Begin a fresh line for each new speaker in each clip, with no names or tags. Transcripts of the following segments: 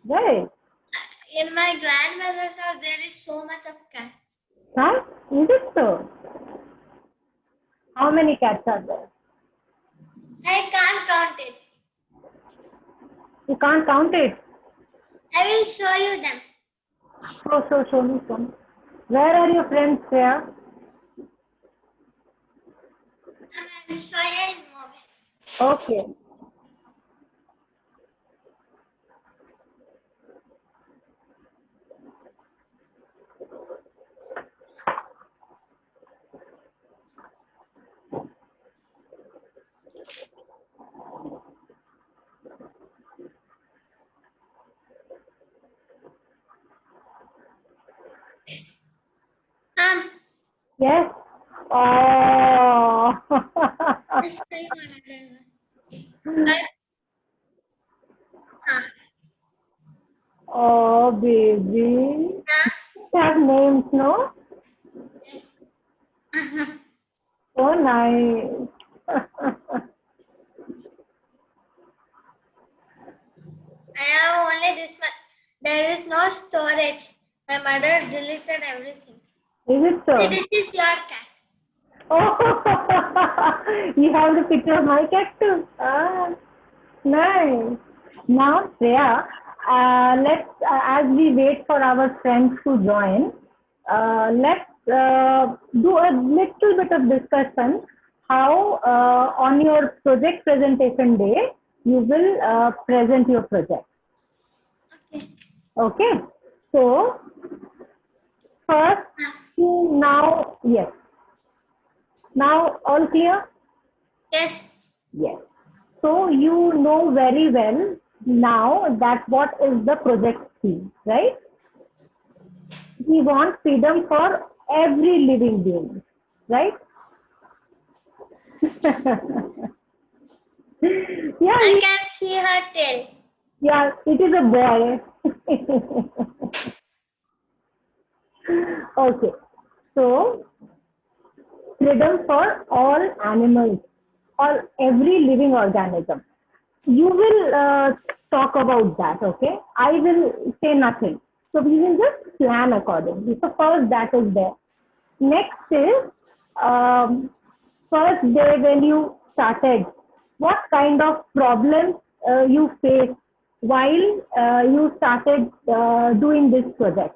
right?
In my grandmother's house, there is so much of cats.
Huh? Is it so? How many cats are there?
I can't count it.
You can't count it.
I will show you them.
Show me some. Where are your friends there?
I will show you in a moment.
Okay. Yes. Oh.
Let's try another one. But,
Oh, baby.
huh?
Have names, no?
Yes.
So nice.
I have only this much. There is no storage. My mother deleted everything.
Is it so?
This is your cat.
Oh, you have the picture of my cat too. Ah, nice. Now, Shreya, as we wait for our friends to join, let's do a little bit of discussion how on your project presentation day you will present your project.
Okay.
Okay. So, first, now, yes. Now, all clear?
Yes.
Yes. So you know very well now that what is the project theme, right? We want freedom for every living being, right? Yeah,
I can see her tail.
yeah, it is a boy. Okay. So freedom for all animals or every living organism. You will talk about that, okay? I will say nothing. So we will just plan accordingly. So first that is there. Next is first day when you started, what kind of problems you faced while you started doing this project.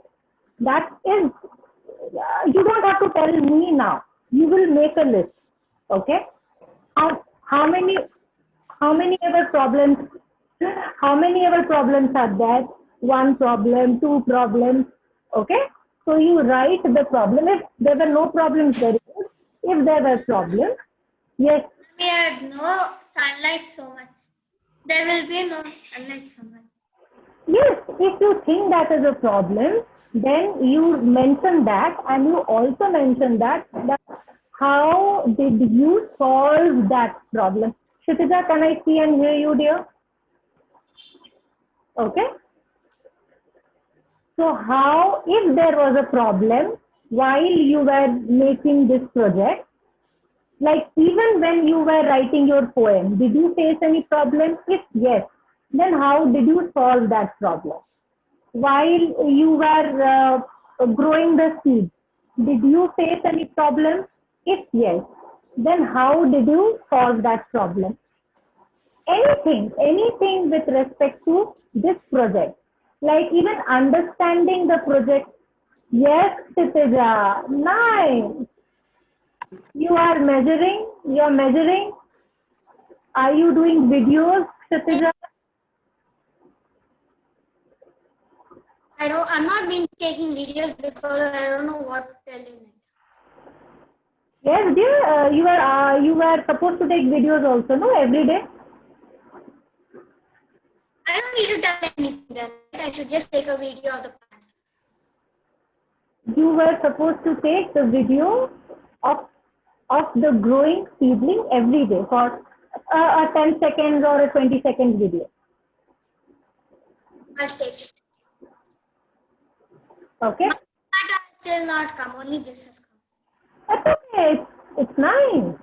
That is, you don't have to tell me now. You will make a list, okay? How many how many other problems are there? One problem, two problems. Okay. So you write the problem. If there were no problems, very good. If there were problems, yes,
We had no sunlight so much. There will be no sunlight so much.
yes. If you think that is a problem, then you mention that, and you also mention that how did you solve that problem? Kshitija, can I see and hear you, dear? Okay. So how, if there was a problem while you were making this project, like even when you were writing your poem, did you face any problem? If yes, then how did you solve that problem? While you were growing the seed, did you face any problem? If yes, then how did you solve that problem? Anything with respect to this project, like even understanding the project. Yes, Kshitija, nice. You're measuring. Are you doing videos, Kshitija?
I'm not been taking videos because I don't know what to tell in it.
Yes, dear, you were supposed to take videos also, no, every day.
I don't need to tell anything then. I should just take a video of the plant.
You were supposed to take the video of the growing seedling every day for a 10 seconds or a 20-second video.
I'll take it.
Okay?
But has still not come. Only this has come.
That's okay. It's nice.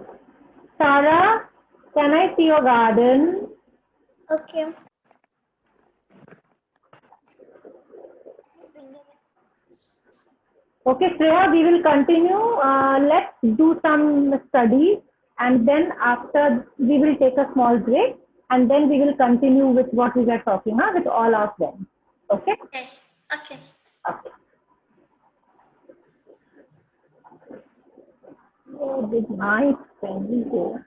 Sarah, can I see your garden?
Okay.
Okay, Shreya, we will continue. Let's do some studies, and then after we will take a small break, and then we will continue with what we were talking about with all our friends. Okay?
Okay. Okay.
Okay. Where did my pen go?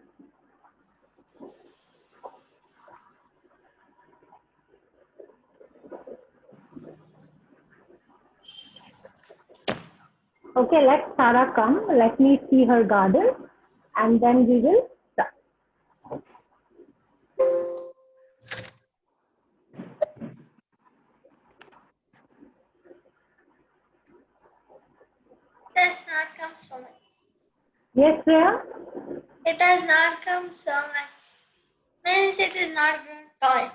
Okay, let Sarah come. Let me see her garden, and then we will start.
It has not come so much.
Yes, Shreya?
It has not come so much. Means it is not growing tall.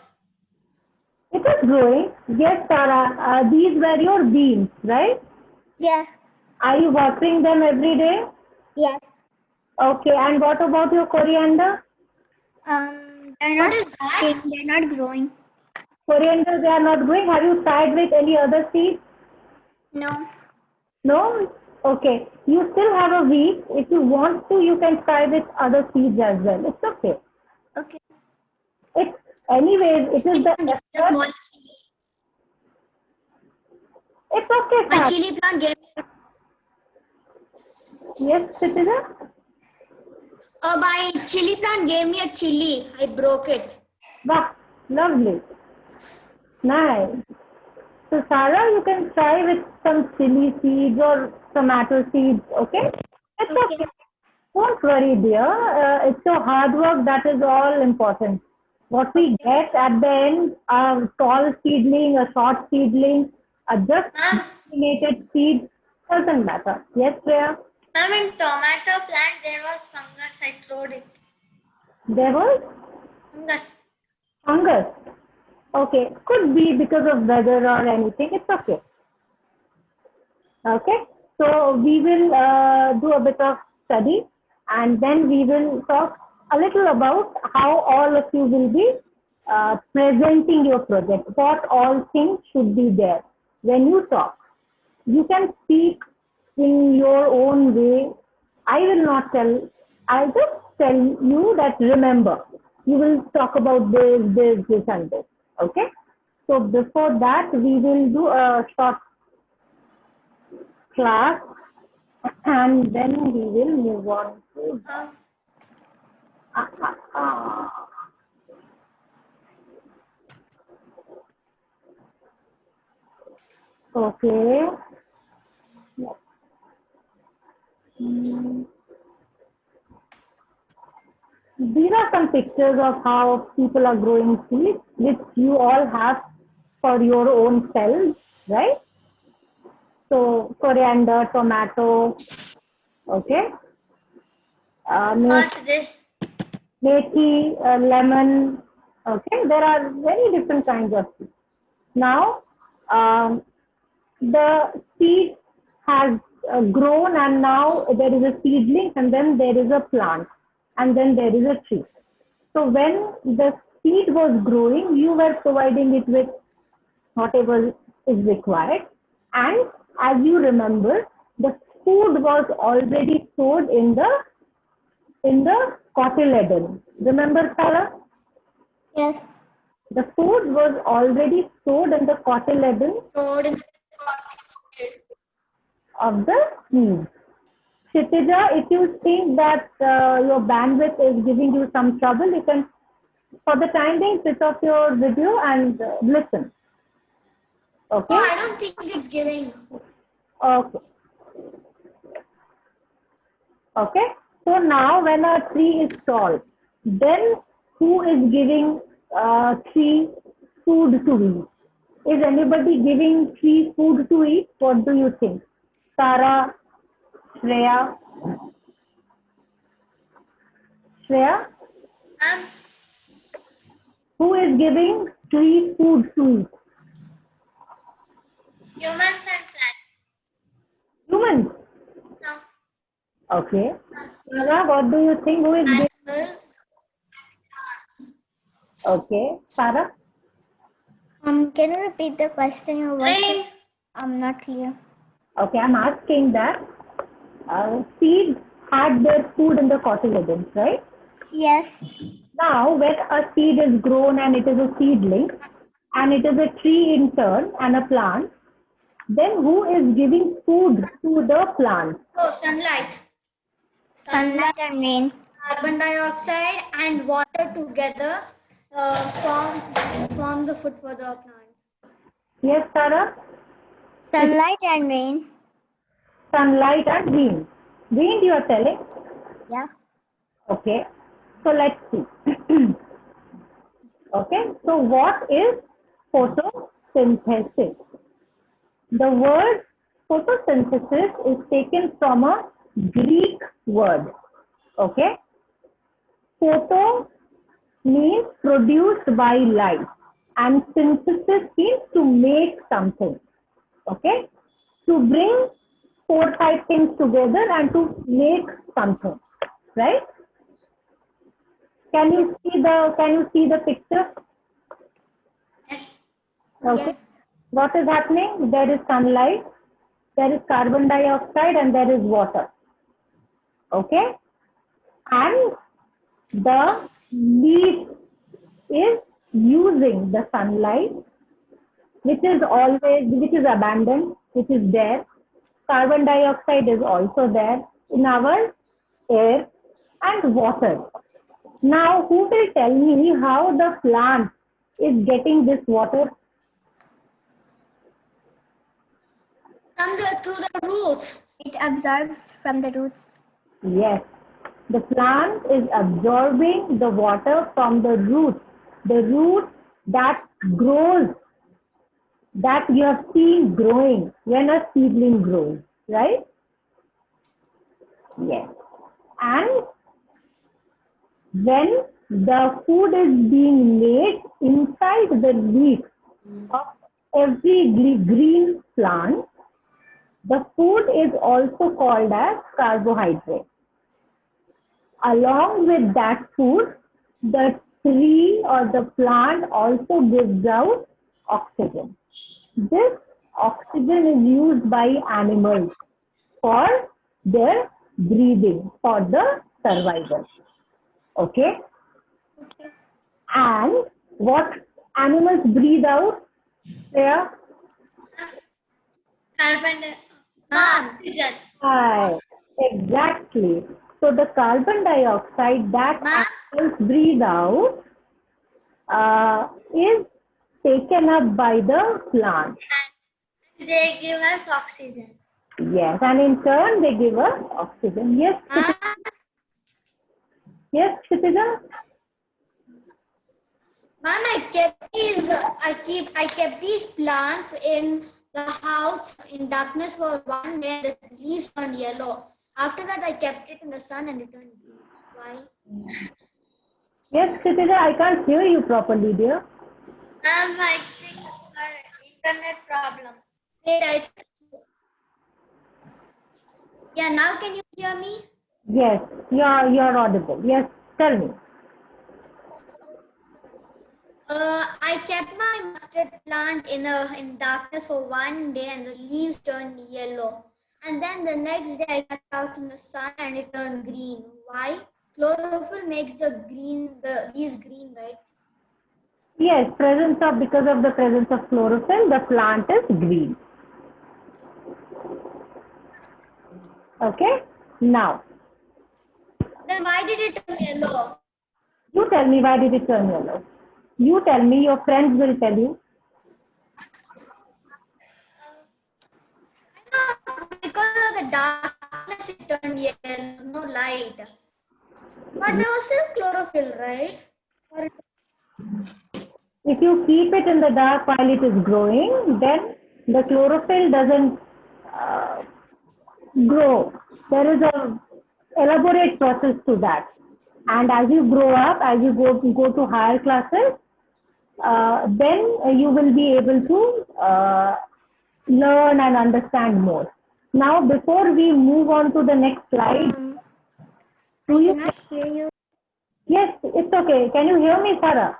It is growing. Yes, Sarah. These were your beans, right?
Yeah.
Are you watering them every day?
Yes.
Okay, and what about your coriander?
They're not sprouting, they're not growing.
Coriander, they are not growing. Have you tried with any other seeds?
No.
No? Okay. You still have a week. If you want to, you can try with other seeds as well. It's okay.
Okay.
It's, anyways, it is the
A
effort.
small chili.
It's okay,
My
Sarah.
chili plant gave me.
Yes, citizen?
My chili plant gave me a chili. I broke it.
Wow, lovely. Nice. So, Sarah, you can try with some chili seeds or tomato seeds, okay? It's okay. Don't worry, dear. It's your hard work that is all important. What we get at the end, a tall seedling, a short seedling, a just
Ma'am,
germinated seed, doesn't matter. Yes, Priya?
ma'am, in tomato plant there was fungus. I throwed it.
There was
Fungus.
fungus. Okay, could be because of weather or anything. It's okay. Okay, so we will do a bit of study, and then we will talk a little about how all of you will be presenting your project. What all things should be there when you talk. You can speak in your own way. I will not tell, I'll just tell you that remember, you will talk about this, and this. Okay? So before that, we will do a short class, and then we will move on to uh, uh, uh, okay. These are some pictures of how people are growing seeds, which you all have for your own selves, right? So coriander, tomato, okay,
What's this?
methi, lemon, okay. There are very different kinds of seeds. Now, the seed has grown, and now there is a seedling, and then there is a plant, and then there is a tree. So when the seed was growing, you were providing it with whatever is required. And as you remember, the food was already stored in the cotyledon. Remember, Sarah?
Yes.
The food was already stored in the cotyledon
Stored in the
of the seed. Kshitija, if you think that your bandwidth is giving you some trouble, you can, for the time being, switch off your video and listen. Okay?
Oh, I don't think it's giving.
Okay. Okay. So now when a tree is tall, then who is giving tree food to eat? Is anybody giving tree food to eat? What do you think? Sarah, Shreya? Shreya? Who is giving tree food to eat?
Humans and plants.
Humans.
No.
Okay. Sarah, what do you think? Who is giving?
Animals.
Okay. Sarah?
Can you repeat the question? Your voice
Rain.
I'm not clear.
Okay, I'm asking that seeds had their food in the cotyledons, right?
Yes.
Now, when a seed is grown and it is a seedling, and it is a tree in turn and a plant, then who is giving food to the plant?
Oh, sunlight.
Sunlight and rain.
Carbon dioxide and water together form the food for the plant.
Yes, Sarah?
Sunlight and rain.
Sunlight and wind. Wind, you are telling?
Yeah.
Okay. So let's see. Okay. So what is photosynthesis? The word photosynthesis is taken from a Greek word. Okay. Photo means produced by light and synthesis means to make something. Okay. To bring 4-5 things together and to make something. Right? Can you see the picture?
Yes.
Okay.
Yes.
What is happening? There is sunlight, there is carbon dioxide, and there is water. Okay. And the leaf is using the sunlight, which is abundant, which is there. Carbon dioxide is also there in our air and water. Now, who will tell me how the plant is getting this water?
Through the roots.
It absorbs from the roots.
Yes, the plant is absorbing the water from the root that grows, that you have seen growing when a seedling grows, right? Yes. And when the food is being made inside the leaf of every green plant, the food is also called as carbohydrate. Along with that food, the tree or the plant also gives out oxygen. This oxygen is used by animals for their breathing, for the survival. Okay? And what animals breathe out? Yeah.
Carbon oxygen.
Right. Exactly. So the carbon dioxide that animals breathe out is taken up by the plant.
And they give us oxygen.
Yes, and in turn they give us oxygen. Yes, yes, Kshitija?
Ma'am, I kept these plants in the house in darkness for one day and the leaves turned yellow. After that, I kept it in the sun and it turned green. Why?
Yes, Kshitija, I can't hear you properly, dear.
I think our internet problem.
Wait, yeah, now can you hear me?
Yes, you're audible. Yes, tell me.
I kept my mustard plant in darkness for one day and the leaves turned yellow. And then the next day I got out in the sun and it turned green. Why? Chlorophyll makes the leaves green, right?
Yes, because of the presence of chlorophyll, the plant is green. Okay, now.
Then why did it turn yellow?
You tell me, why did it turn yellow? You tell me, your friends will tell you.
Because of the darkness it turned yellow, no light. But there was still chlorophyll, right?
If you keep it in the dark while it is growing, then the chlorophyll doesn't grow. There is a elaborate process to that. And as you grow up, as you go to higher classes, then you will be able to learn and understand more. Now, before we move on to the next slide,
I cannot hear you.
yes, it's okay. Can you hear me, Sarah?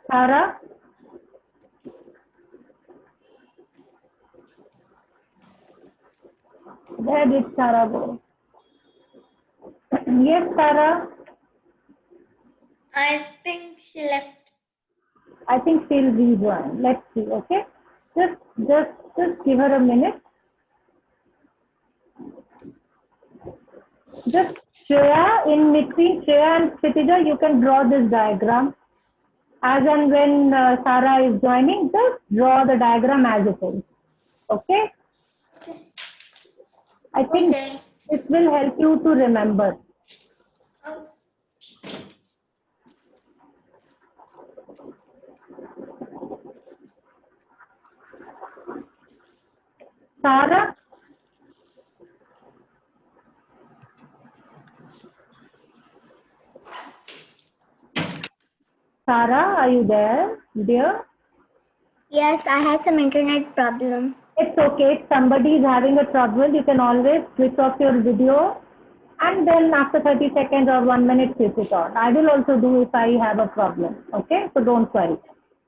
Sarah? Where did Sarah go? Yes, Sarah.
I think she left.
I think she'll rejoin. Let's see. Okay. Just give her a minute. Just Shreya, in between Shreya and Kshitija, you can draw this diagram. As and when Sarah is joining, just draw the diagram as it is. Okay? I think
Okay.
it will help you to remember.
Oh,
Sarah? Sarah, are you there, dear?
Yes, I had some internet problem.
It's okay. If somebody is having a trouble, you can always switch off your video and then after 30 seconds or 1 minute, switch it on. I will also do if I have a problem. Okay, so don't worry.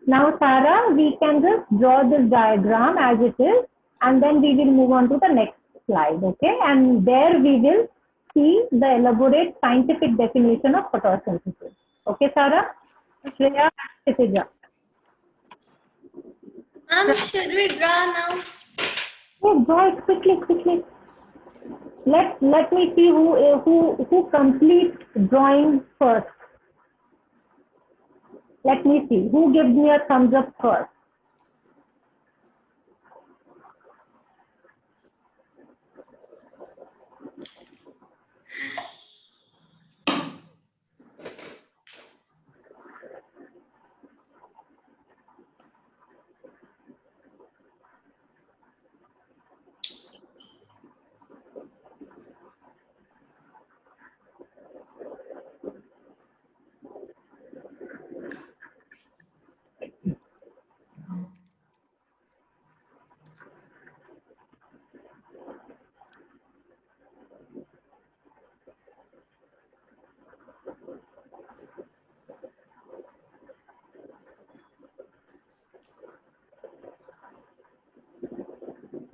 Now, Sarah, we can just draw this diagram as it is and then we will move on to the next slide. Okay, and there we will see the elaborate scientific definition of photosynthesis. Okay, Sarah? Shreya, Kshitija.
should we draw now?
Oh, draw it quickly. Let me see who completes drawing first. Let me see who gives me a thumbs up first.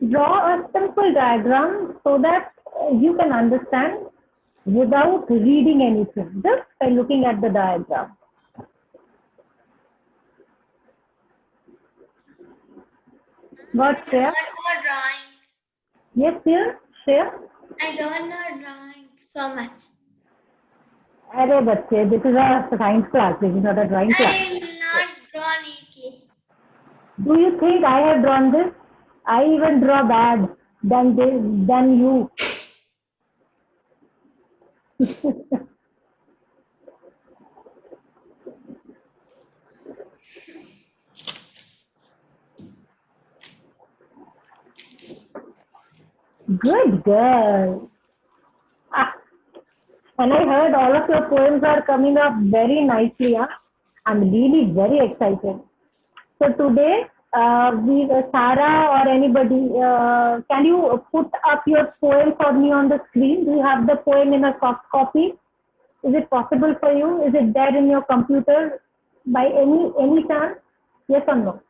Draw a simple diagram so that you can understand without reading anything, just by looking at the diagram. What,
I
Shreya?
don't know drawing.
Yes, dear, Shreya?
I don't know drawing so much.
Arey bachche, this is a science class, this is not a drawing class.
I will not draw neatly.
Do you think I have drawn this? I even draw bad than you. Good girl. Ah, and I heard all of your poems are coming up very nicely. Huh? I'm really very excited. So today, Sarah or anybody, can you put up your poem for me on the screen? Do you have the poem in a soft copy? Is it possible for you? Is it there in your computer by any chance? Yes or no?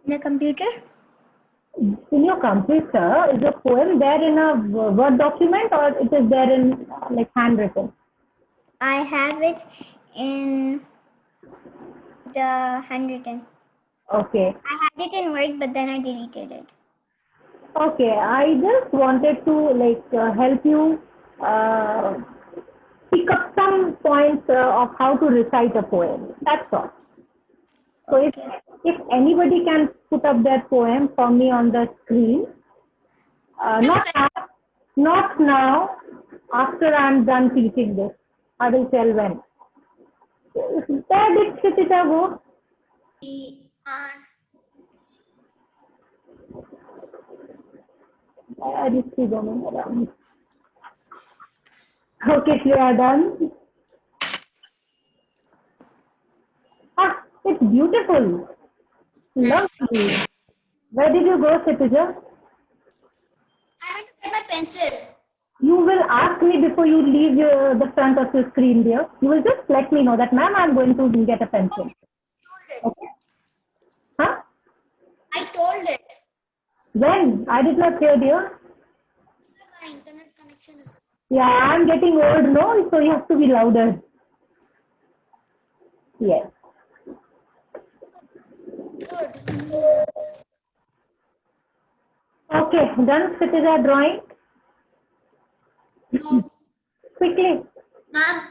In the computer?
In your computer, is the poem there in a Word document or it is there in like handwritten?
I have it in the handwritten.
Okay.
I had it in Word, but then I deleted it.
Okay. I just wanted to help you pick up some points of how to recite a poem. That's all. So if anybody can put up their poem for me on the screen, not now, after I'm done teaching this, I will tell when. Where did Kshitija go? Where is she going around? Okay, we are done. Ah, it's beautiful. Lovely. Where did you go, Kshitija?
I went to get my pencil.
You will ask me before you leave the front of your screen, dear. You will just let me know that, ma'am, I'm going to get a pencil. Okay? Huh?
I told it.
When? I did not hear, dear. Yeah, I'm getting old, no? So you have to be louder. Yes.
Good.
Okay, done, Kshitija, drawing?
No.
Quickly.
Ma'am,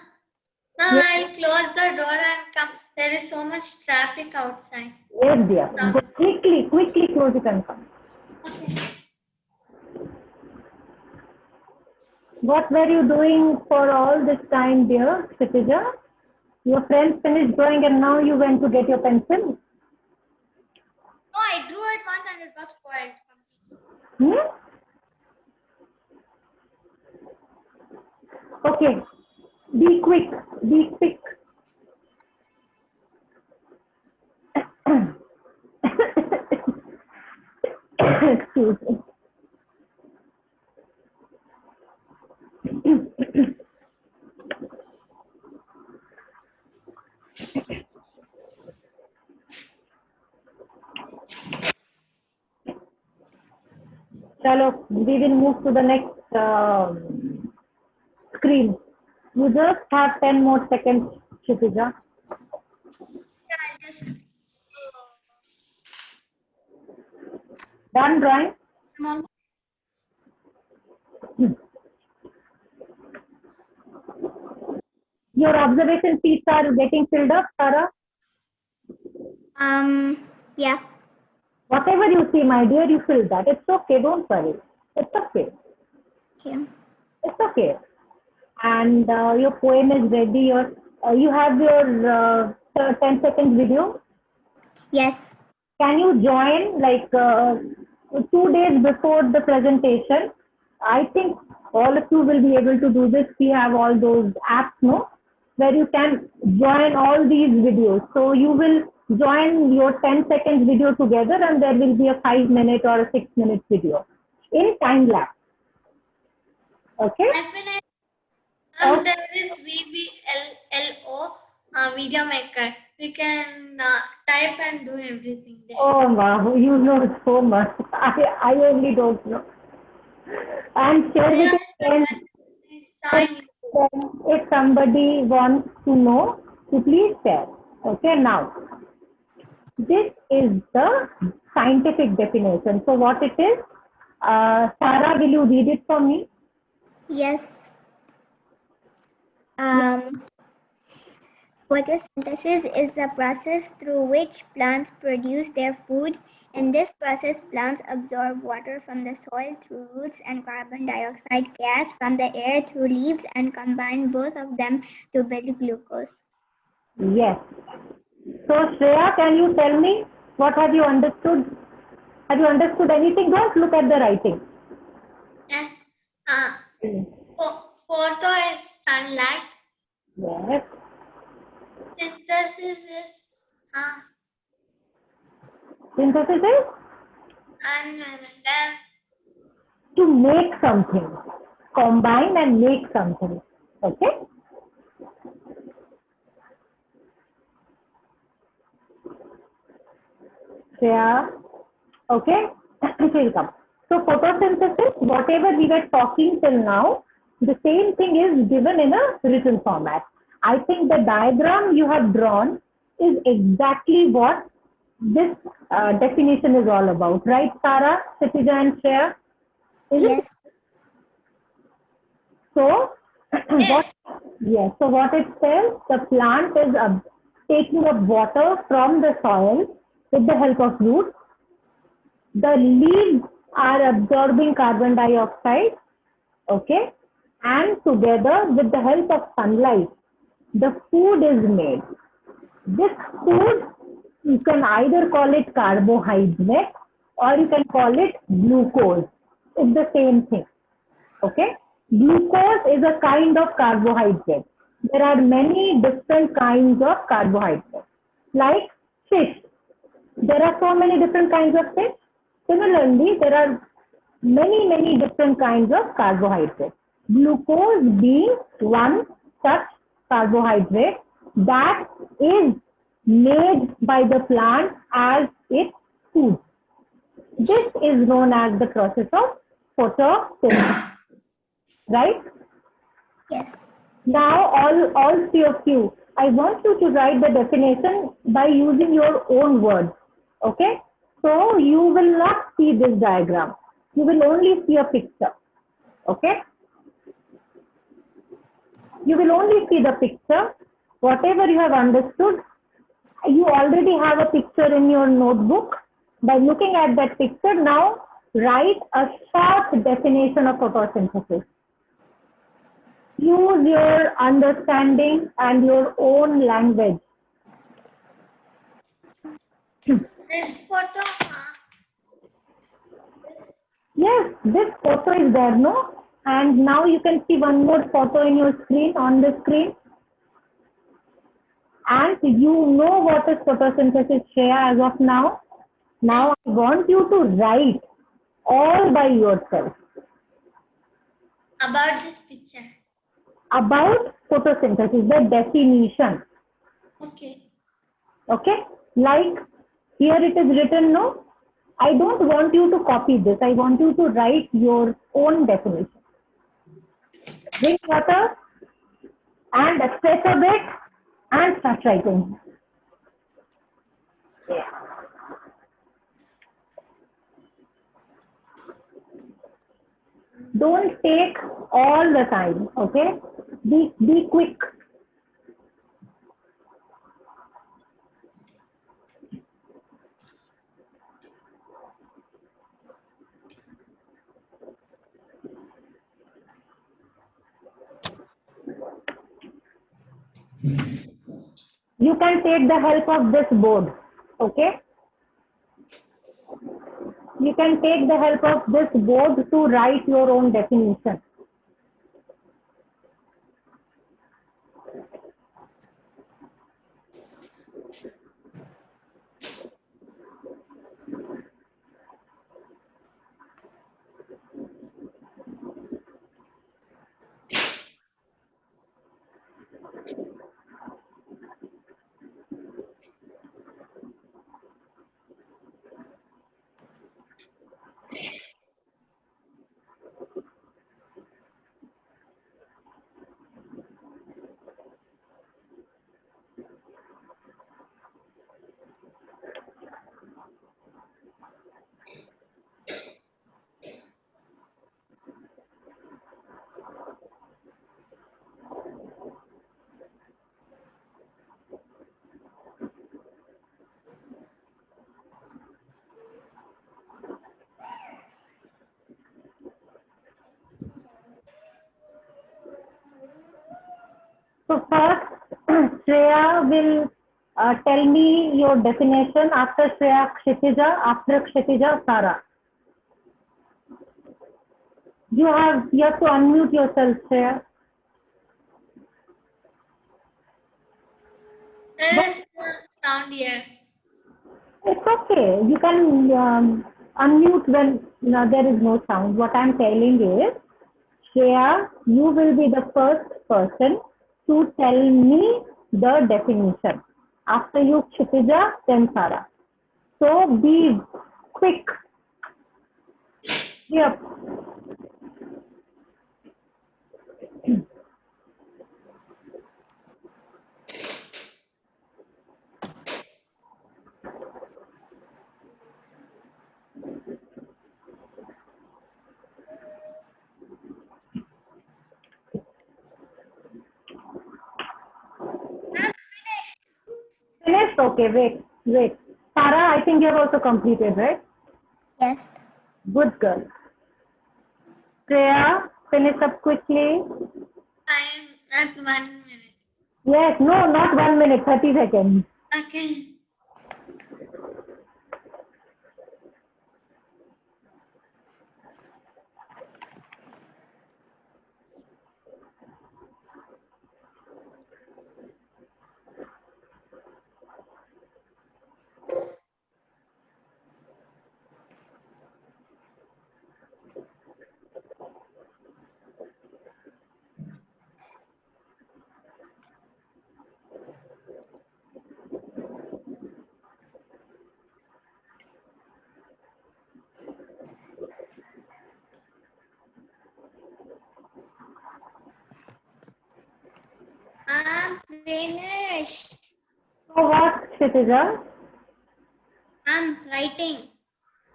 now
Yes,
I'll close the door and come. There is so much traffic outside.
yes, dear.
So,
Go quickly, quickly close it and come.
okay.
What were you doing for all this time, dear Kshitija? Your friends finished drawing and now you went to get your pencil?
No, I drew it once and it got spoiled.
Hmm? Okay. Be quick. Be quick. Excuse me. Chalo, we will move to the next screen. You just have 10 more seconds, Kshitija.
Yeah, I just.
Done drawing?
I'm on.
Your observation sheets are getting filled up, Sarah?
Yeah.
Whatever you see, my dear, you fill that. It's okay. Don't worry. It's okay.
Okay.
It's okay. And your poem is ready. You have your 10 seconds video.
Yes.
Can you join like 2 days before the presentation? I think all of you will be able to do this. We have all those apps, no, where you can join all these videos. So you will join your 10 seconds video together and there will be a 5 minute or a 6 minute video in time lapse. Okay?
I finished.
Okay.
There is VBLLO video maker. We can type and do everything there.
Oh wow, you know so much. I only don't know. And share with your friends.
Sign.
If somebody wants to know, so please share. Okay, now this is the scientific definition. So what it is? Sarah, will you read it for me?
Yes. Photosynthesis is the process through which plants produce their food. In this process, plants absorb water from the soil through roots and carbon dioxide gas from the air through leaves and combine both of them to build glucose.
Yes. So Shreya, can you tell me what have you understood? Have you understood anything? Don't look at the writing.
Yes. Photo is sunlight.
Yes.
Synthesis is
Synthesis is
and then
to make something, combine and make something. Okay? Yeah. Okay? She'll come. So photosynthesis, whatever we were talking till now, the same thing is given in a written format. I think the diagram you have drawn is exactly what this definition is all about. Right, Sarah, Kshitija and Shreya? Is
Yes.
it? So,
yes.
so what it says, the plant is taking up water from the soil with the help of roots. The leaves are absorbing carbon dioxide, okay, and together with the help of sunlight, the food is made. This food, you can either call it carbohydrate or you can call it glucose. It's the same thing. Okay? Glucose is a kind of carbohydrate. There are many different kinds of carbohydrates. Like fish. There are so many different kinds of fish. Similarly, there are many different kinds of carbohydrates. Glucose being one such carbohydrate that is made by the plant as its food. This is known as the process of photosynthesis. Right?
Yes.
Now, all three of you, I want you to write the definition by using your own words. Okay? So you will not see this diagram. You will only see a picture. Okay? You will only see the picture. Whatever you have understood, you already have a picture in your notebook. By looking at that picture, now write a short definition of photosynthesis. Use your understanding and your own language.
This photo,
Yes, this photo is there, no? And now you can see one more photo in your screen, on the screen. And you know what is photosynthesis, Shreya, as of now. Now I want you to write all by yourself
about this picture.
about photosynthesis, the definition.
Okay.
Okay? Like here it is written, no? I don't want you to copy this. I want you to write your own definition. Drink water and stretch a bit and start writing. Don't take all the time, okay? Be quick. You can take the help of this board, okay? You can take the help of this board to write your own definition. So first, Shreya will tell me your definition. After Shreya, Kshitija. After Kshitija, Sara. You have to unmute yourself, Shreya.
There is no sound here.
It's okay. You can unmute when there is no sound. What I'm telling is, Shreya, you will be the first person to tell me the definition. After you, Kshitija, then Sara. So be quick. Yep. Finished? Okay, wait. Sara, I think you have also completed, right?
Yes.
Good girl. Shreya, finish up quickly.
I'm at 1 minute.
Yes, no, not 1 minute, 30 seconds.
Okay.
finished.
So what, Kshitija?
I'm writing.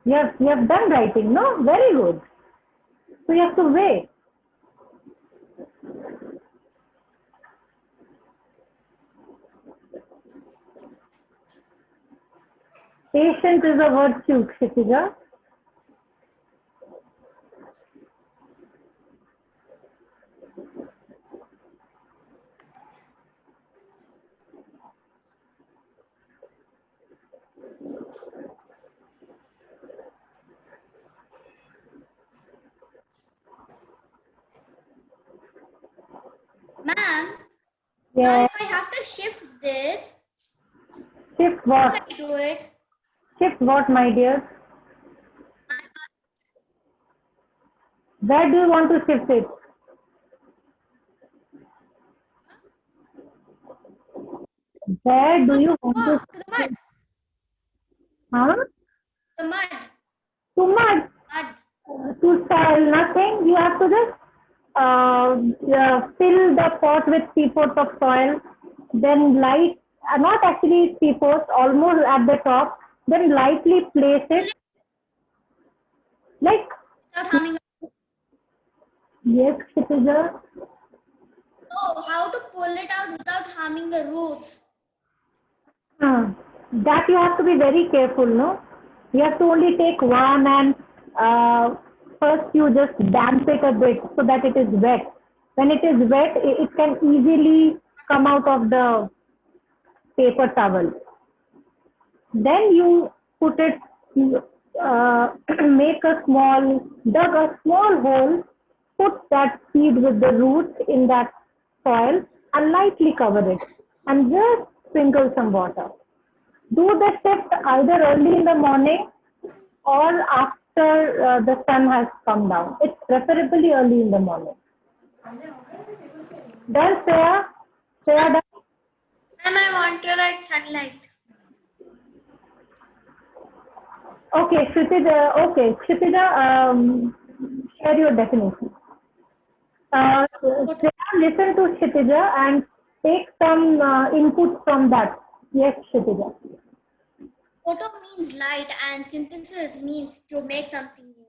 You have done writing, no? Very good. So you have to wait. Patience is a virtue, Kshitija.
Ma'am, now
Yeah.
if I have to shift this,
Shift
how
what?
will I do it?
Shift what, my dear? Where do you want to shift it? Where do you want to
Oh, to the mud.
shift? Huh?
The mud.
Too much.
Mud.
To soil, nothing. You have to just fill the pot with 3/4 of soil, then not actually 3/4, almost at the top, then lightly place it. Like,
Without harming.
yes, Kshitija.
Oh, how to pull it out without harming the roots?
That you have to be very careful, no? You have to only take one and first you just damp it a bit so that it is wet. When it is wet, it can easily come out of the paper towel. Then you put it, dug a small hole, put that seed with the roots in that soil and lightly cover it and just sprinkle some water. Do the shift either early in the morning or after the sun has come down. It's preferably early in the morning. Done, Shreya? Shreya, done?
Ma'am, I want to write sunlight.
Okay, Kshitija, share your definition. Shreya, listen to Kshitija and take some input from that. Yes, Kshitija.
Photo means light and synthesis means to make something new.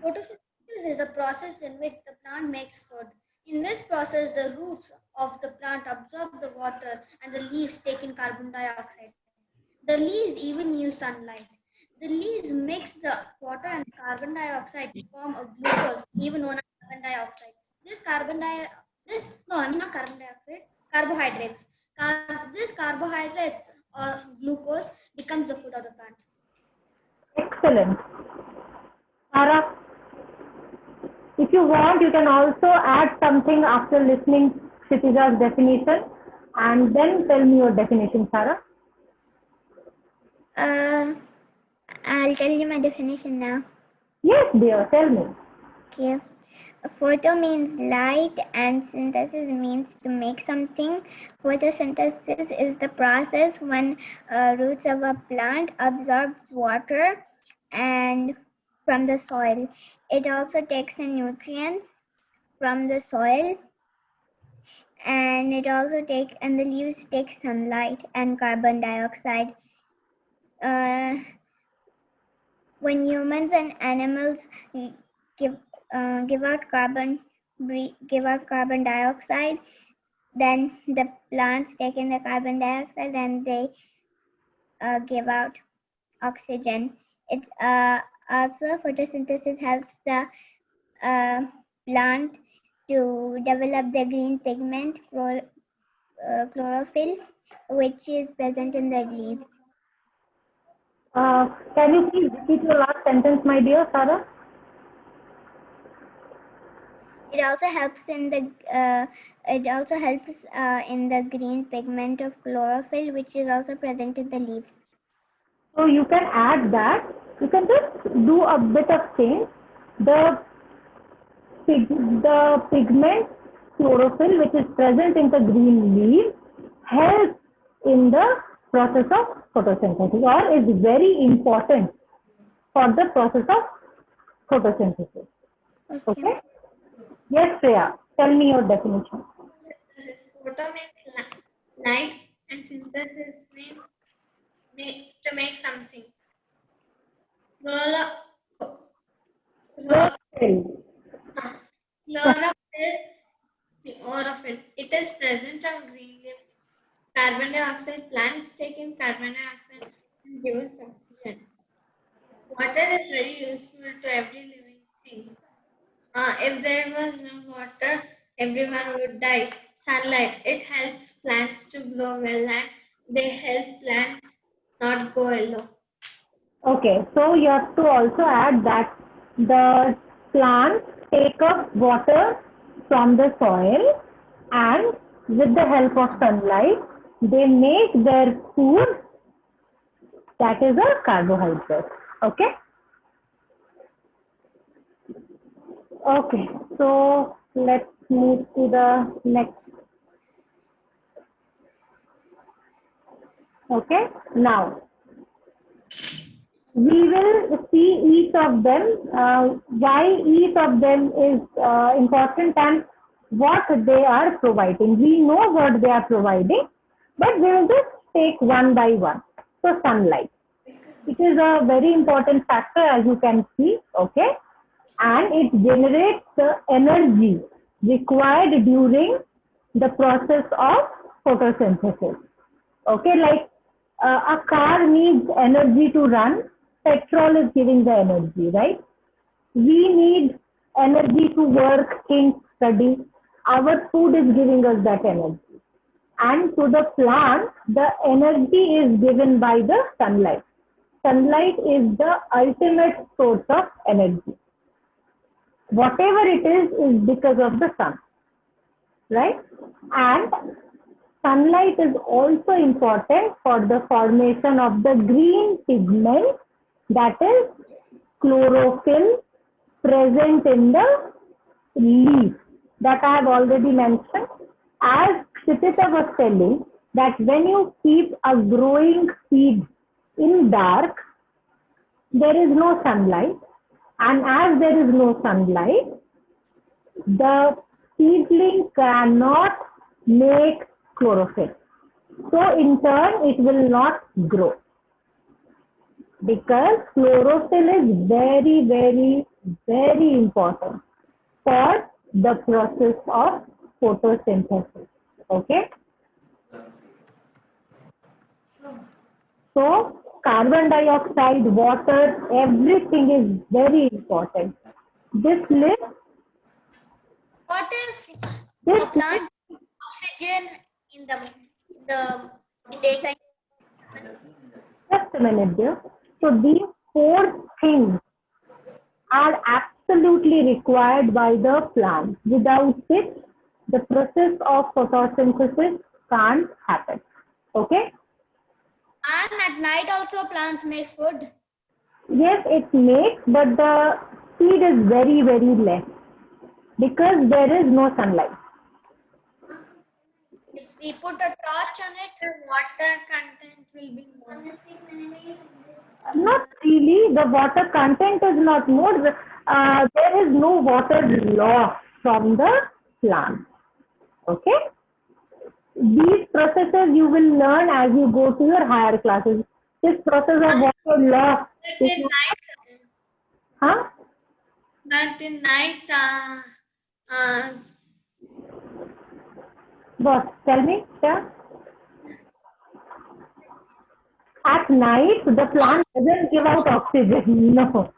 Photosynthesis is a process in which the plant makes food. In this process, the roots of the plant absorb the water and the leaves take in carbon dioxide. The leaves even use sunlight. The leaves mix the water and carbon dioxide to form a glucose, even known as carbon dioxide. Not carbon dioxide, carbohydrates. This carbohydrates or glucose becomes the food of the plant.
Excellent. Sarah, if you want, you can also add something after listening Kshitija's definition and then tell me your definition, Sarah.
I'll tell you my definition now.
Yes, dear, tell me.
Okay. Photo means light and synthesis means to make something. Photosynthesis is the process when roots of a plant absorbs water and from the soil. It also takes in nutrients from the soil, and the leaves take sunlight and carbon dioxide. When humans and animals give out carbon dioxide, then the plants take in the carbon dioxide and they give out oxygen. It also photosynthesis helps the plant to develop the green pigment chlorophyll, which is present in the leaves.
Can you please repeat your last sentence, my dear Sarah?
It also helps in the green pigment of chlorophyll, which is also present in the leaves.
So you can add that. You can just do a bit of change. The pigment chlorophyll, which is present in the green leaf, helps in the process of photosynthesis, or is very important for the process of photosynthesis. Okay? Yes, Shreya, tell me your definition.
Photo means light, and synthesis means to make something. Chloro-
Chlorophyll.
Chlorophyll, chlorophyll. It is present on green leaves. Carbon dioxide. Plants take in carbon dioxide and give us oxygen. Water is very useful to every living thing. If there was no water, everyone would die. Sunlight. It helps plants to grow well and they help plants not go yellow.
Okay, so you have to also add that the plants take up water from the soil and with the help of sunlight, they make their food, that is a carbohydrate. Okay? Okay, so let's move to the next. Okay, now we will see each of them, why each of them is important and what they are providing. We know what they are providing, but we will just take one by one. So sunlight. It is a very important factor, as you can see, okay? And it generates the energy required during the process of photosynthesis. Okay, like a car needs energy to run, petrol is giving the energy, right? We need energy to work, think, study. Our food is giving us that energy. And to the plant, the energy is given by the sunlight. Sunlight is the ultimate source of energy. Whatever it is because of the sun, right? And sunlight is also important for the formation of the green pigment, that is chlorophyll, present in the leaf, that I have already mentioned. As Kshitija was telling, that when you keep a growing seed in dark, there is no sunlight, and as there is no sunlight, the seedling cannot make chlorophyll. So in turn, it will not grow, because chlorophyll is very, very, very important for the process of photosynthesis. Okay. So carbon dioxide, water, everything is very important. This list,
What if
this
a plant oxygen in the daytime?
just a minute dear. So these four things are absolutely required by the plant, without which the process of photosynthesis can't happen. Okay.
And at night also plants make food.
Yes, it makes, but the speed is very, very less because there is no sunlight.
If we put a torch on it,
The water content will be more.
Not really. The water content is not more. There is no water loss from the plant. Okay. These processes you will learn as you go to your higher classes. This process of water loss
But
is
in
not,
night,
huh?
but in night,
Boss, tell me, yeah. At night, the plant doesn't give out oxygen. No,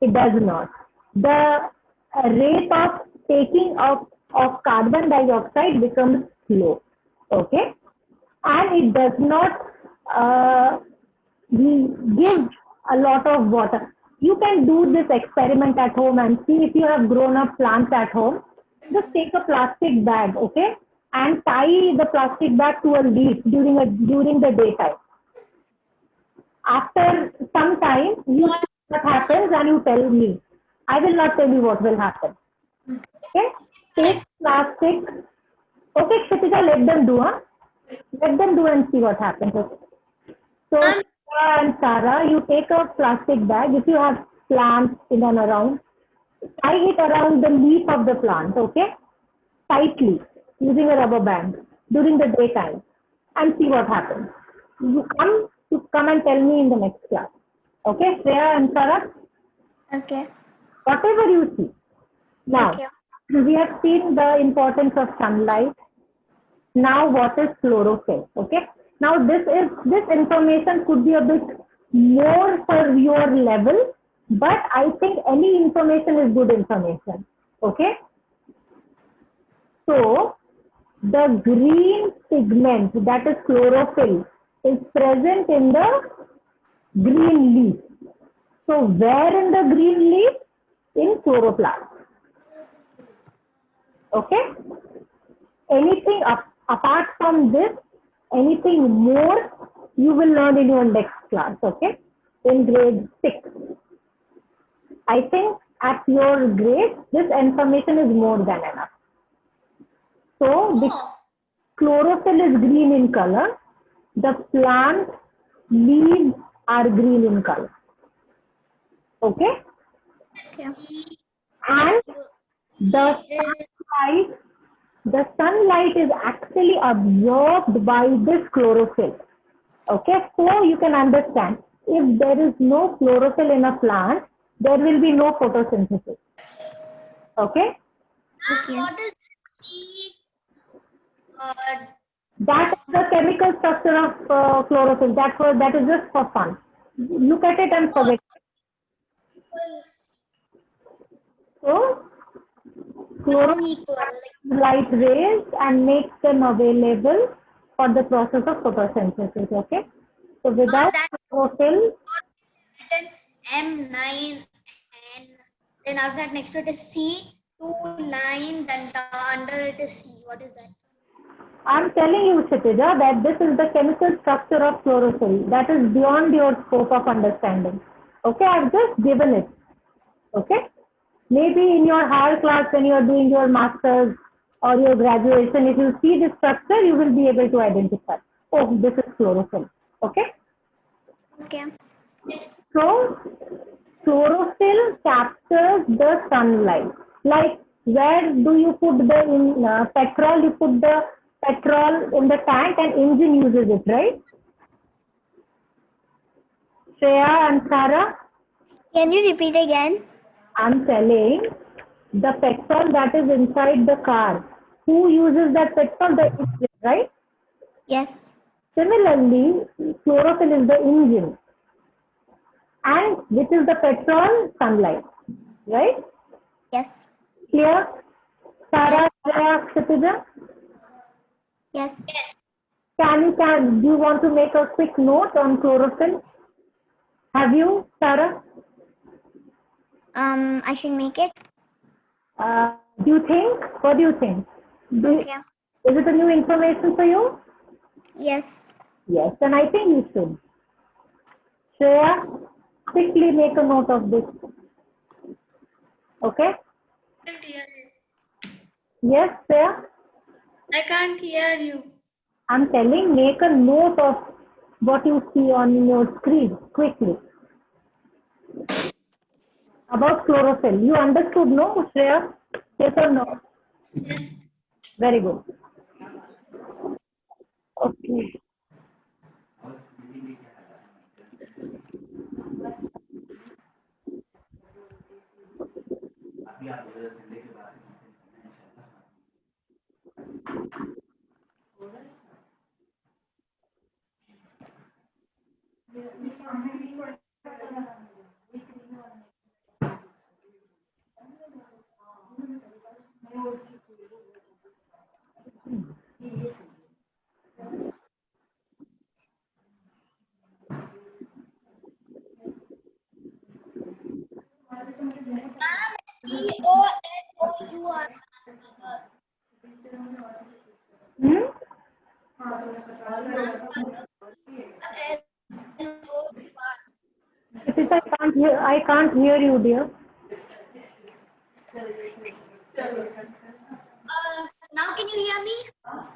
it does not. The rate of taking of carbon dioxide becomes slow. Okay. And it does not give a lot of water. You can do this experiment at home and see if you have grown up plants at home. Just take a plastic bag, okay, and tie the plastic bag to a leaf during the daytime. After some time, you see what happens and you tell me. I will not tell you what will happen. Okay? Take plastic. Okay, Kshitija, let them do, huh? Let them do and see what happens. Okay? So, Sarah and Sarah, you take a plastic bag. If you have plants in and around, tie it around the leaf of the plant, okay? Tightly, using a rubber band during the daytime. and see what happens. You come and tell me in the next class. Okay, Shreya and Sarah,
Okay.
whatever you see. Now,
Okay.
we have seen the importance of sunlight. Now, what is chlorophyll? Okay. Now, this information could be a bit more for your level, but I think any information is good information. Okay. So, the green pigment, that is chlorophyll, is present in the green leaf. So, where in the green leaf? In chloroplast. Okay. Anything apart from this, anything more, you will learn in your next class. Okay. In grade 6. I think at your grade, this information is more than enough. So, the chlorophyll is green in color. The plant leaves are green in color. Okay.
Yeah.
And the sunlight is actually absorbed by this chlorophyll. Okay, so you can understand, if there is no chlorophyll in a plant, there will be no photosynthesis. Okay,
Okay.
What is C?
that is the chemical structure of chlorophyll. That is just for fun. Look at it and forget. So, chlorophyll
Unequal.
light rays and makes them available for the process of photosynthesis. Okay, so without
that
chlorophyll,
written M9 and then after that next to it is C, 2 lines and under it is C. What is that?
I'm telling you, Kshitija, that this is the chemical structure of chlorophyll. That is beyond your scope of understanding. Okay, I've just given it. Okay, maybe in your higher class when you are doing your master's or your graduation, if you see this structure, you will be able to identify. Oh, this is chlorophyll. Okay.
Okay.
So, chlorophyll captures the sunlight. Like, where do you put the petrol? You put the petrol in the tank and engine uses it, right? Shreya and Sarah,
Can you repeat again?
I'm telling the petrol that is inside the car. Who uses that petrol? The engine, right?
Yes.
Similarly, chlorophyll is the engine. And which is the petrol? Sunlight, right?
Yes.
Clear? Sarah, Shreya, Kshitija?
Yes.
Do you want to make a quick note on chlorophyll? Have you, Sarah?
I should make it.
Do you think? What do you think?
Okay.
Is it a new information for you?
Yes.
Yes, then I think you should. Shreya, quickly make a note of this. Okay?
I can't hear you.
Yes, Shreya?
I can't hear you.
I'm telling, make a note of what you see on your screen quickly. About chlorophyll. You understood, no, Shreya? Yes or no?
Yes.
Very good. Okay.
CONOUR.
Hmm? Kshitija, I can't hear you, dear.
Now can you hear me?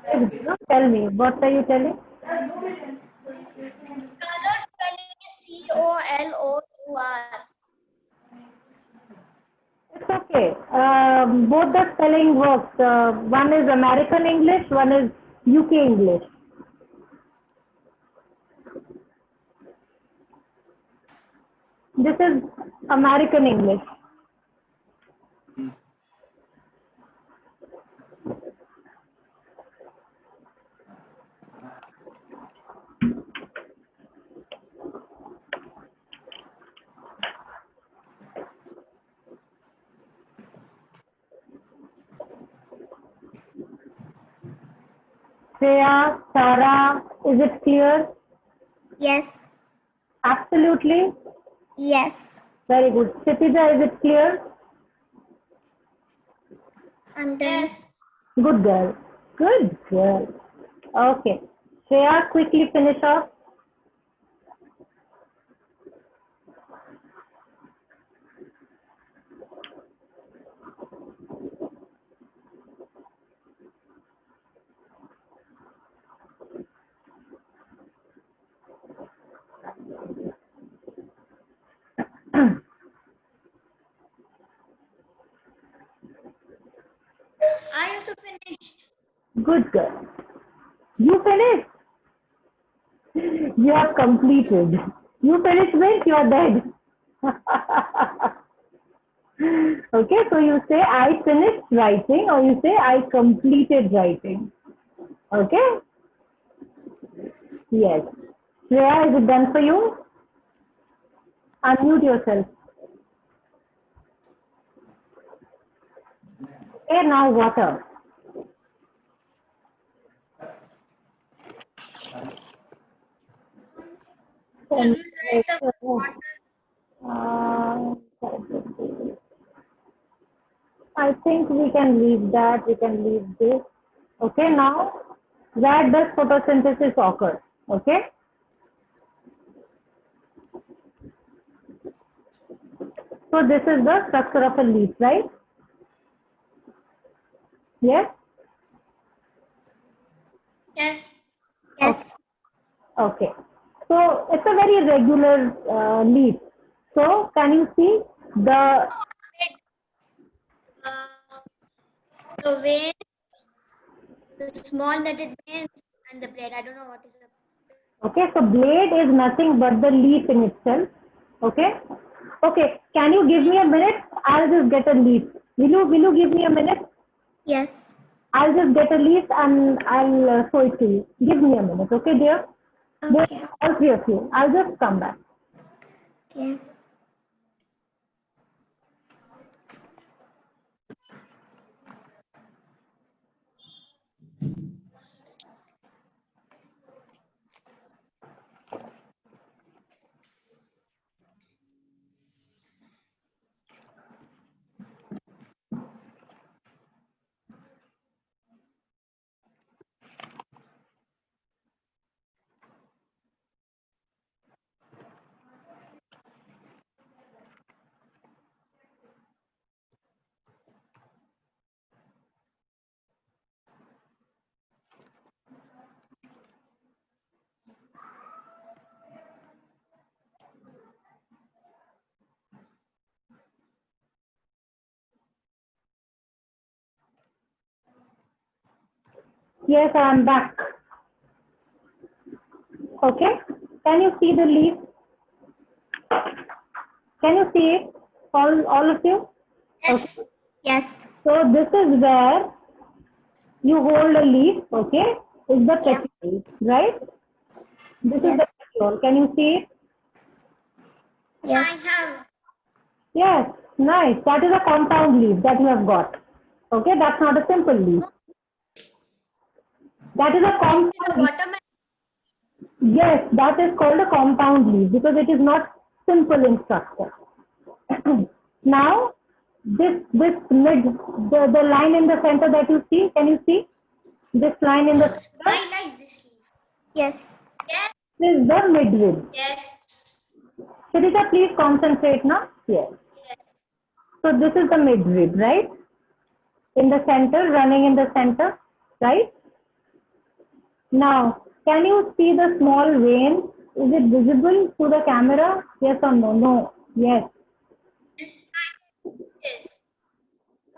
Yes, dear. Tell me, what are you telling?
Color spelling is COLOUR.
It's okay. Both the spelling works. One is American English, one is UK English. This is American English. Shreya, Sarah, is it clear?
Yes.
Absolutely.
Yes.
Very good. Kshitija, is it clear?
I'm done.
Yes.
Good girl. Good girl. Okay. Shreya, quickly finish off.
I also finished.
Good girl. You finished. You have completed. You finished means you are dead. Okay, so you say I finished writing or you say I completed writing. Okay? Yes. Shreya, is it done for you? Unmute yourself. Okay, now water.
Should we write the water?
Uh, I think we can leave that. We can leave this. Okay, now where does photosynthesis occur? Okay. So this is the structure of a leaf, right? Yes.
Yes.
Yes.
Okay. So it's a very regular leaf. So can you see the
Uh, the vein, the small netted veins, and the blade. I don't know what is the.
okay? So blade is nothing but the leaf in itself. Okay. Okay. Can you give me a minute? I'll just get a leaf. Will you give me a minute?
Yes.
I'll just get a leaf and I'll show it to you. Give me a minute, okay, dear? Dear,
Okay.
all three of you. I'll just come back.
Okay.
Yes, I'm back. Okay. Can you see the leaf? Can you see it? All of you? Okay.
Yes.
So this is where you hold a leaf, okay? Is the
Yeah.
petiole, right? This is the
Yes.
petiole. Can you see it?
Yes.
I have.
Yes, nice. That is a compound leaf that you have got. Okay, that's not a simple leaf. That is a
This is a
compound leaf.
watermelon.
Yes, that is called a compound leaf because it is not simple in structure. Now, this mid, the line in the center that you see, can you see this line in the center?
I like this leaf.
Yes.
Yes.
This is the midrib.
Yes.
Shirita, please concentrate now. Yes.
Yes.
So this is the midrib, right? In the center, running in the center, right? Now, can you see the small vein? Is it visible to the camera? Yes or no? No. Yes.
Yes.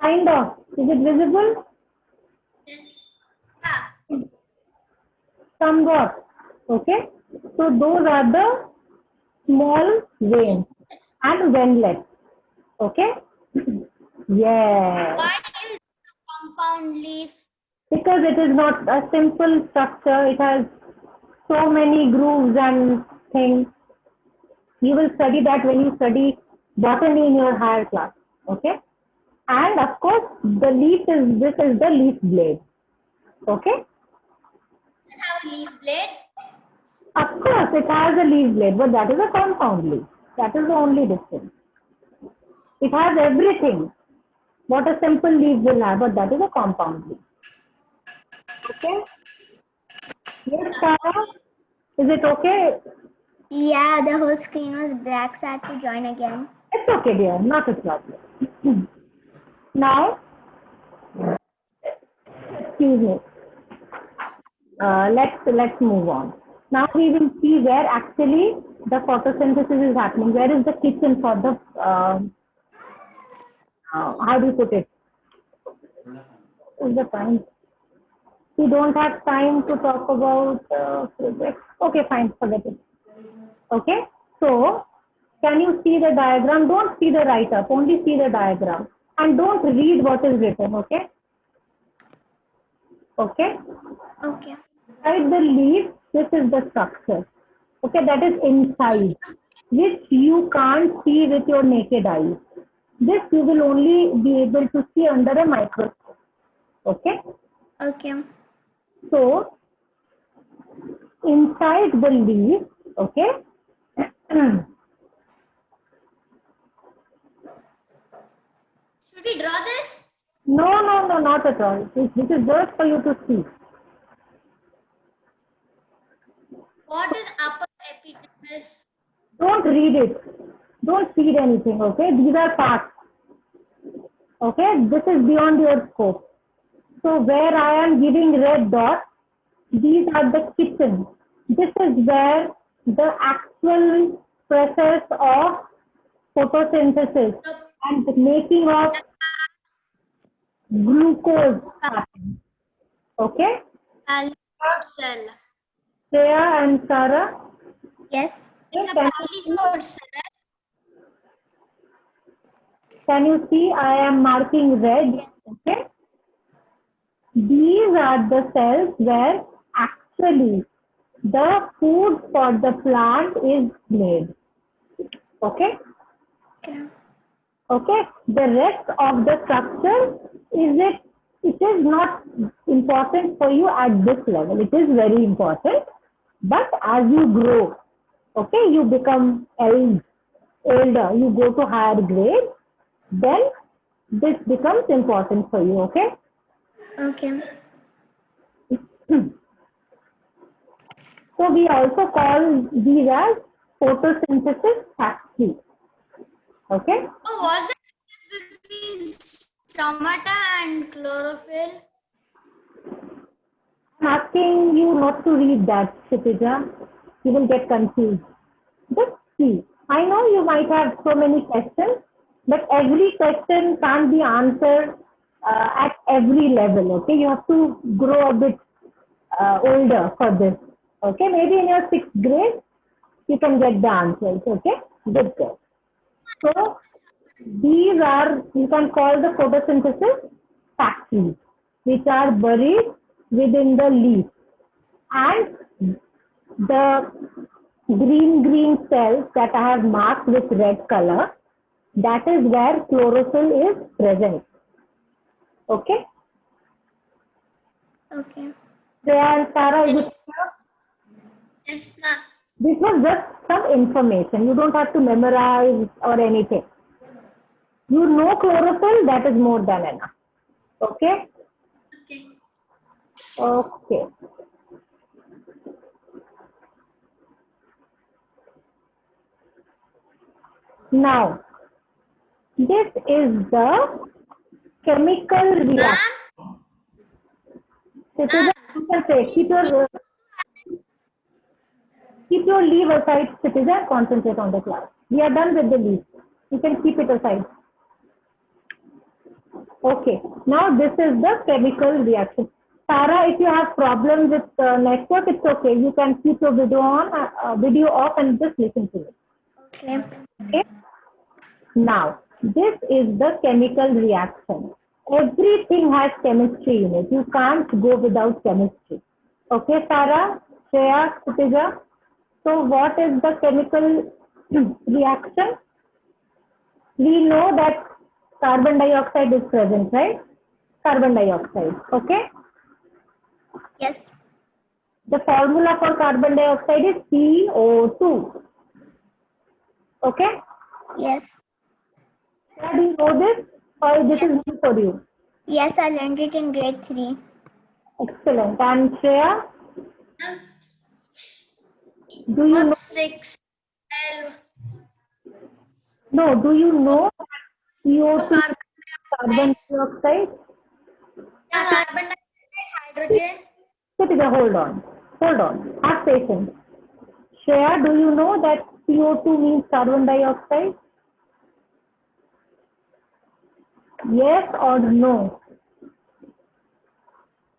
Kind of. Is it visible?
Yes.
Yeah.
Somewhat. Okay. So those are the small veins. and windlets. Okay? Yeah.
Why is compound leaf?
Because it is not a simple structure. It has so many grooves and things. You will study that when you study botany in your higher class. Okay? And of course, this is the leaf blade. Okay?
Does it have a leaf blade?
Of course, it has a leaf blade, but that is a compound leaf. That is the only difference. It has everything what a simple leaf will have, but that is a compound leaf. Okay? Yes, Tara? Is it okay?
Yeah, the whole screen was black, so I had to join again.
It's okay, dear. Not a problem. Now, excuse me. Let's move on. Now we will see where actually the photosynthesis is happening. Where is the kitchen for the how do you put it? Is the time? We don't have time to talk about projects. Okay, fine, forget it. Okay, so can you see the diagram? Don't see the write-up, only see the diagram. And don't read what is written, okay? Okay?
Okay.
Inside the leaf, this is the structure. Okay, that is inside, which you can't see with your naked eyes. This you will only be able to see under a microscope. Okay?
Okay.
So, inside the leaf, okay?
Should we draw this?
No, not at all. This is just for you to see.
What is upper epidermis?
Don't read it. Don't read anything, okay? These are facts. Okay? This is beyond your scope. So where I am giving red dots, these are the kitchen. This is where the actual process of photosynthesis and the making of glucose happens. Okay?
Polypod cell.
Shreya and Sarah?
Yes.
It's a
Can
polypod cell.
you see I am marking red? Okay? These are the cells where actually the food for the plant is made. Okay?
Okay.
Okay? The rest of the structure it is not important for you at this level. It is very important. But as you grow, okay, you become older, you go to higher grade, then this becomes important for you, okay?
Okay.
So we also call these as photosynthesis factory. Okay?
So was it between stomata and chlorophyll?
I'm asking you not to read that, Kshitija. You will get confused. Just see. I know you might have so many questions, but every question can't be answered at every level. Okay? You have to grow a bit older for this. Okay? Maybe in your 6th grade, you can get the answers. Okay? Good girl. So, these are, you can call the photosynthesis factories, which are buried within the leaf. And the green cells that I have marked with red color, that is where chlorophyll is present. Okay?
Okay.
Shreya and Sarah, is it clear?
Yes, ma'am.
This was just some information. You don't have to memorize or anything. You know chlorophyll, that is more than enough. Okay?
Okay.
Okay. Now, this is the chemical reaction. Citizen, you can say, keep your leave aside, Citizen, concentrate on the class. We are done with the leave. You can keep it aside. Okay, now this is the chemical reaction. Sarah, if you have problems with network, it's okay. You can keep your video on, video off, and just listen to it.
Okay.
Okay. Now, this is the chemical reaction. Everything has chemistry in it. You can't go without chemistry. Okay, Sarah, Shreya, Kutija. So what is the chemical reaction? We know that carbon dioxide is present, right? Carbon dioxide. Okay.
Yes.
The formula for carbon dioxide is CO2. Okay.
Yes.
Do you know this or this is new for you?
Yes, I learned it in grade 3.
Excellent. And Shreya, do you know?
6, 12.
No, do you know CO2
Carbon
carbon
dioxide.
dioxide?
Yeah, carbon dioxide, hydrogen.
Kutija, hold on. Hold on. Have patience. Shreya, do you know that CO2 means carbon dioxide? Yes or no?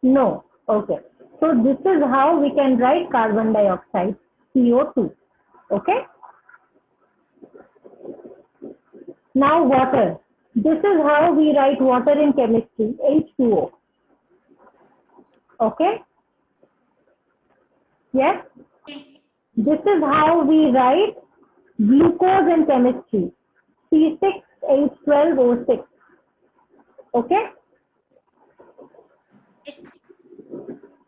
No. Okay. So this is how we can write carbon dioxide, CO2. Okay. Now water. This is how we write water in chemistry, H2O. Okay. Yes. This is how we write glucose in chemistry, C6H12O6. Okay.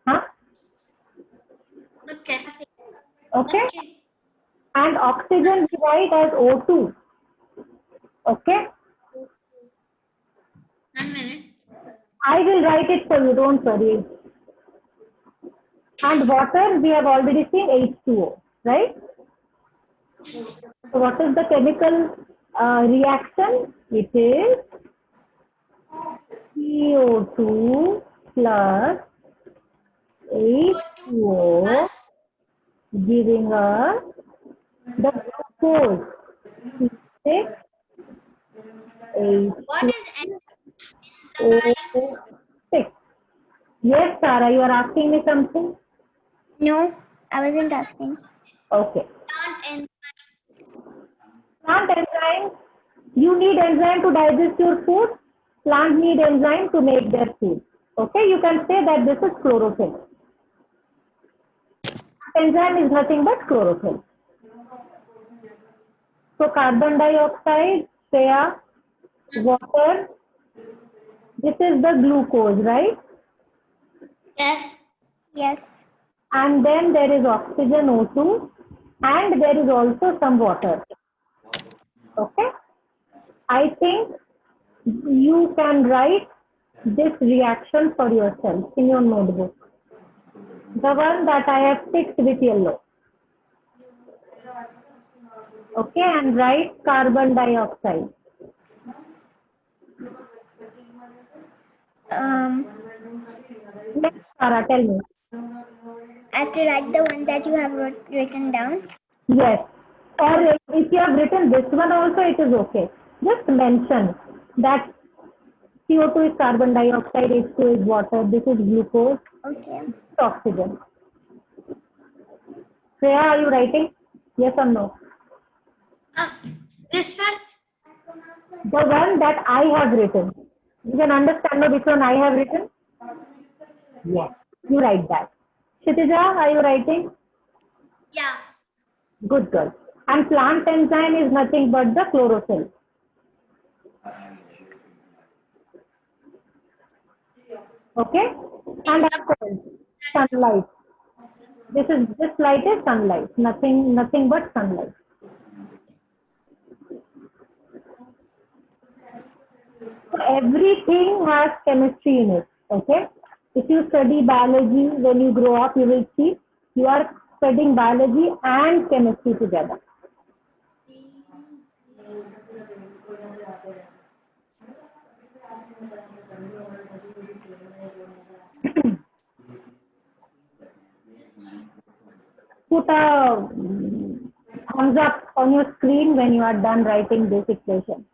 Huh?
Okay.
Okay.
Okay.
And oxygen we write as O2. Okay.
1 minute.
I will write it for you, don't worry. And water we have already seen H2O, right? So what is the chemical reaction? It is CO2 plus H2O
Plus,
giving us the glucose. C6H2O6.
what is enzymes?
Yes, Sarah, you are asking me something?
No, I wasn't asking.
Okay.
Plant enzyme.
Plant enzyme, you need enzyme to digest your food. Plant need enzyme to make their food. Okay, you can say that this is chlorophyll. Enzyme is nothing but chlorophyll. So carbon dioxide, Shreya, water, this is the glucose, right?
Yes.
Yes.
And then there is oxygen O2 and there is also some water. Okay, I think you can write this reaction for yourself in your notebook. The one that I have fixed with yellow. Okay, and write carbon dioxide. Yes, Sarah, tell me.
I have to write the one that you have written down.
Yes. Or if you have written this one also, it is okay. Just mention that CO2 is carbon dioxide, H2 is water, this is glucose,
Okay.
this is oxygen. Shreya, are you writing? Yes or no?
This one?
The one that I have written. You can understand which one I have written? Yes. You write that. Kshitija, are you writing?
Yeah.
Good girl. And plant enzyme is nothing but the chlorophyll. Okay? And of course, sunlight. This light is sunlight. Nothing but sunlight. So everything has chemistry in it. Okay? If you study biology when you grow up, you will see you are studying biology and chemistry together. Put a thumbs up on your screen when you are done writing this equation.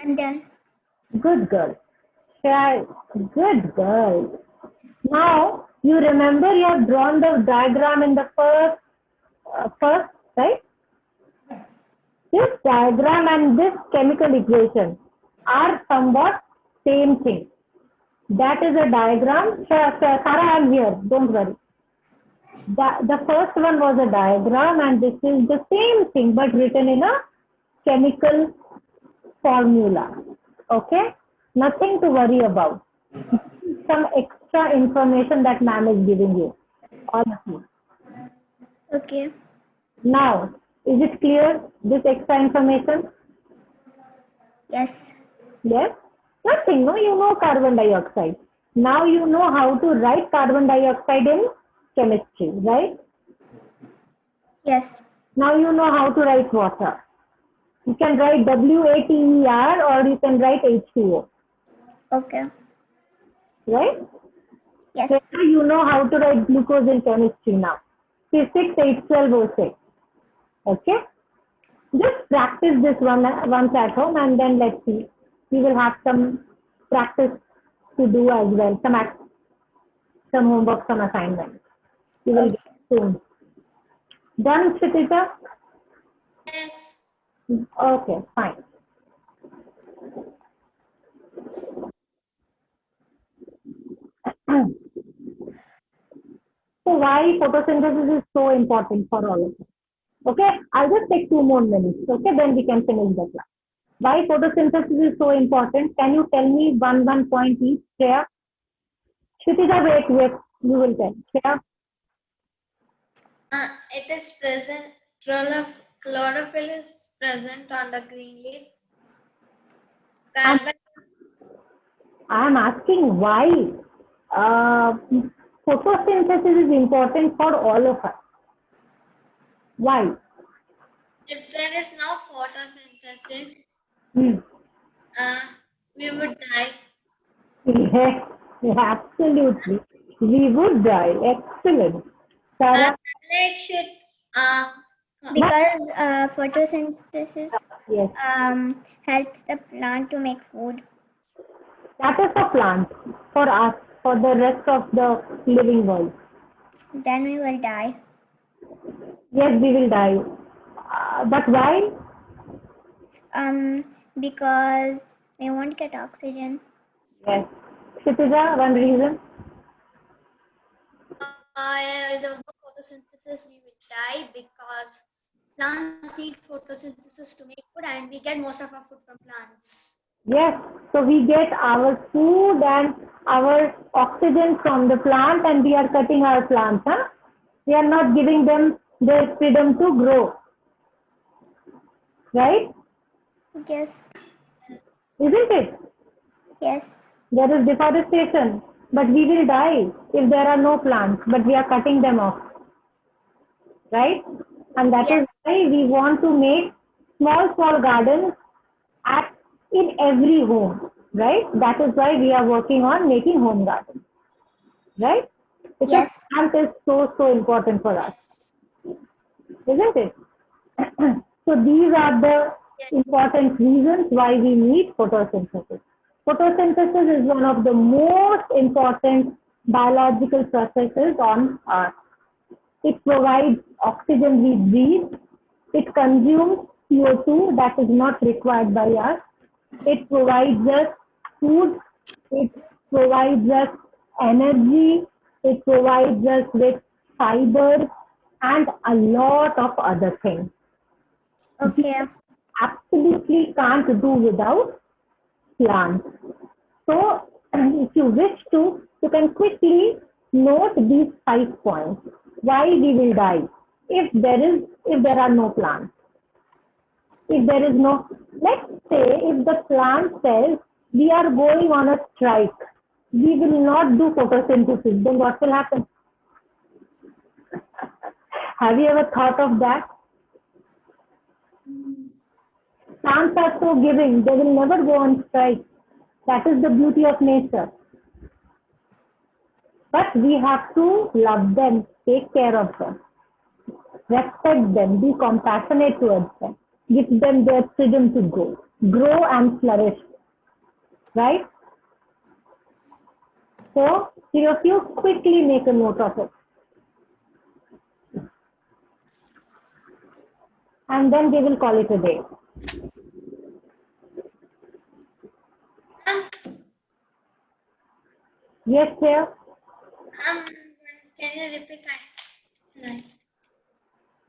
I'm done.
Good girl. Shreya, good girl. Now, you remember you have drawn the diagram in the first, right? This diagram and this chemical equation are somewhat same thing. That is a diagram. Sarah, I am here. Don't worry. The first one was a diagram and this is the same thing but written in a chemical formula. Okay? Nothing to worry about. Some extra information that ma'am is giving you. All of you.
Okay.
Now, is it clear, this extra information?
Yes.
Yes? Nothing, no? You know carbon dioxide. Now you know how to write carbon dioxide in chemistry, right?
Yes.
Now you know how to write water. You can write WATER or you can write H2O,
Okay.
right?
Yes.
So you know how to write glucose in chemistry now. C6H12O6. Okay? Just practice this once at home and then let's see. We will have some practice to do as well. Some homework, some assignments. You will get soon. Done, Kshitija?
Yes.
Okay, fine. So why photosynthesis is so important for all of us? Okay, I'll just take 2 more minutes. Okay, then we can finish the class. Why photosynthesis is so important? Can you tell me one point each? Shreya? Kshitija, wait, you will tell. Shreya?
It is present, chlorophyll is present on the green leaf. Carbon,
I am asking why photosynthesis is important for all of us. Why?
if there is no photosynthesis,
Hmm.
we would die.
Yes, absolutely. We would die. Excellent. Sarah?
Sunlight should,
Because photosynthesis
Yes.
helps the plant to make food.
That is a plant for us, for the rest of the living world.
Then we will die.
Yes, we will die. But why?
Because we won't get oxygen.
Yes. Kshitija, one reason?
If there was no photosynthesis, we will die because plants need photosynthesis to make food, and we get most of our food from plants.
Yes. So we get our food and our oxygen from the plant and we are cutting our plants. Huh? We are not giving them the freedom to grow. Right?
Yes.
Isn't it?
Yes.
There is deforestation, but we will die if there are no plants, but we are cutting them off. Right? And that is
Yes.
why we want to make small gardens in every home. Right? That is why we are working on making home gardens. Right? Because
Yes.
plant is so important for us. Isn't it? So these are the important reasons why we need photosynthesis. Photosynthesis is one of the most important biological processes on Earth. It provides oxygen we breathe. It consumes CO2 that is not required by us. It provides us food. It provides us energy. It provides us with fiber and a lot of other things.
Okay.
Absolutely can't do without plants. So, if you wish to, you can quickly note these 5 points. Why we will die if there are no plants. If there is no, let's say if the plant says we are going on a strike, we will not do photosynthesis, then what will happen? Have you ever thought of that? Plants are so giving, they will never go on strike. That is the beauty of nature. But we have to love them, take care of them, respect them, be compassionate towards them. gives them their freedom to grow and flourish, right? So, three of you quickly make a note of it. And then they will call it a day. Yes, sir.
Can you repeat that? Right.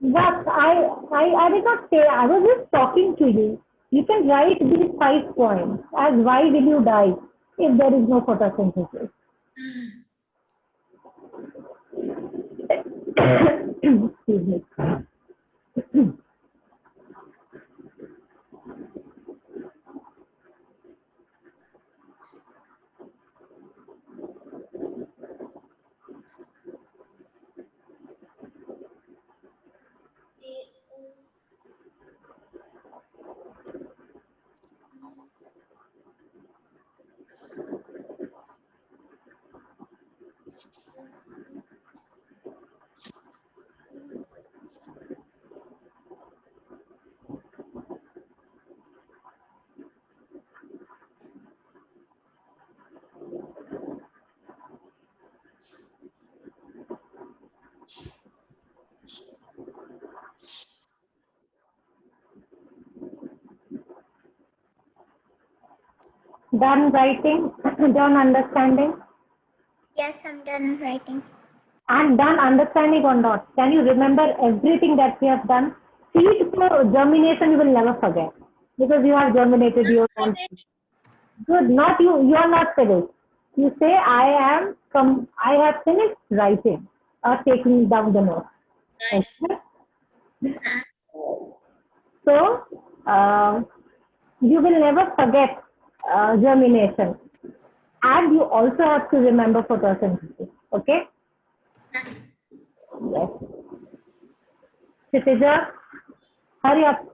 What I did not say, I was just talking to you. You can write these 5 points as why will you die if there is no photosynthesis. Excuse me. Done writing, done understanding,
Yes, I'm done writing.
and done understanding or not. Can you remember everything that we have done? Seed for germination you will never forget because you have germinated your own. Good, not you. You are not finished. You say I have finished writing or taking down the notes. Okay? So you will never forget germination, and you also have to remember photosynthesis. Okay? Yes. Kshitija, hurry up.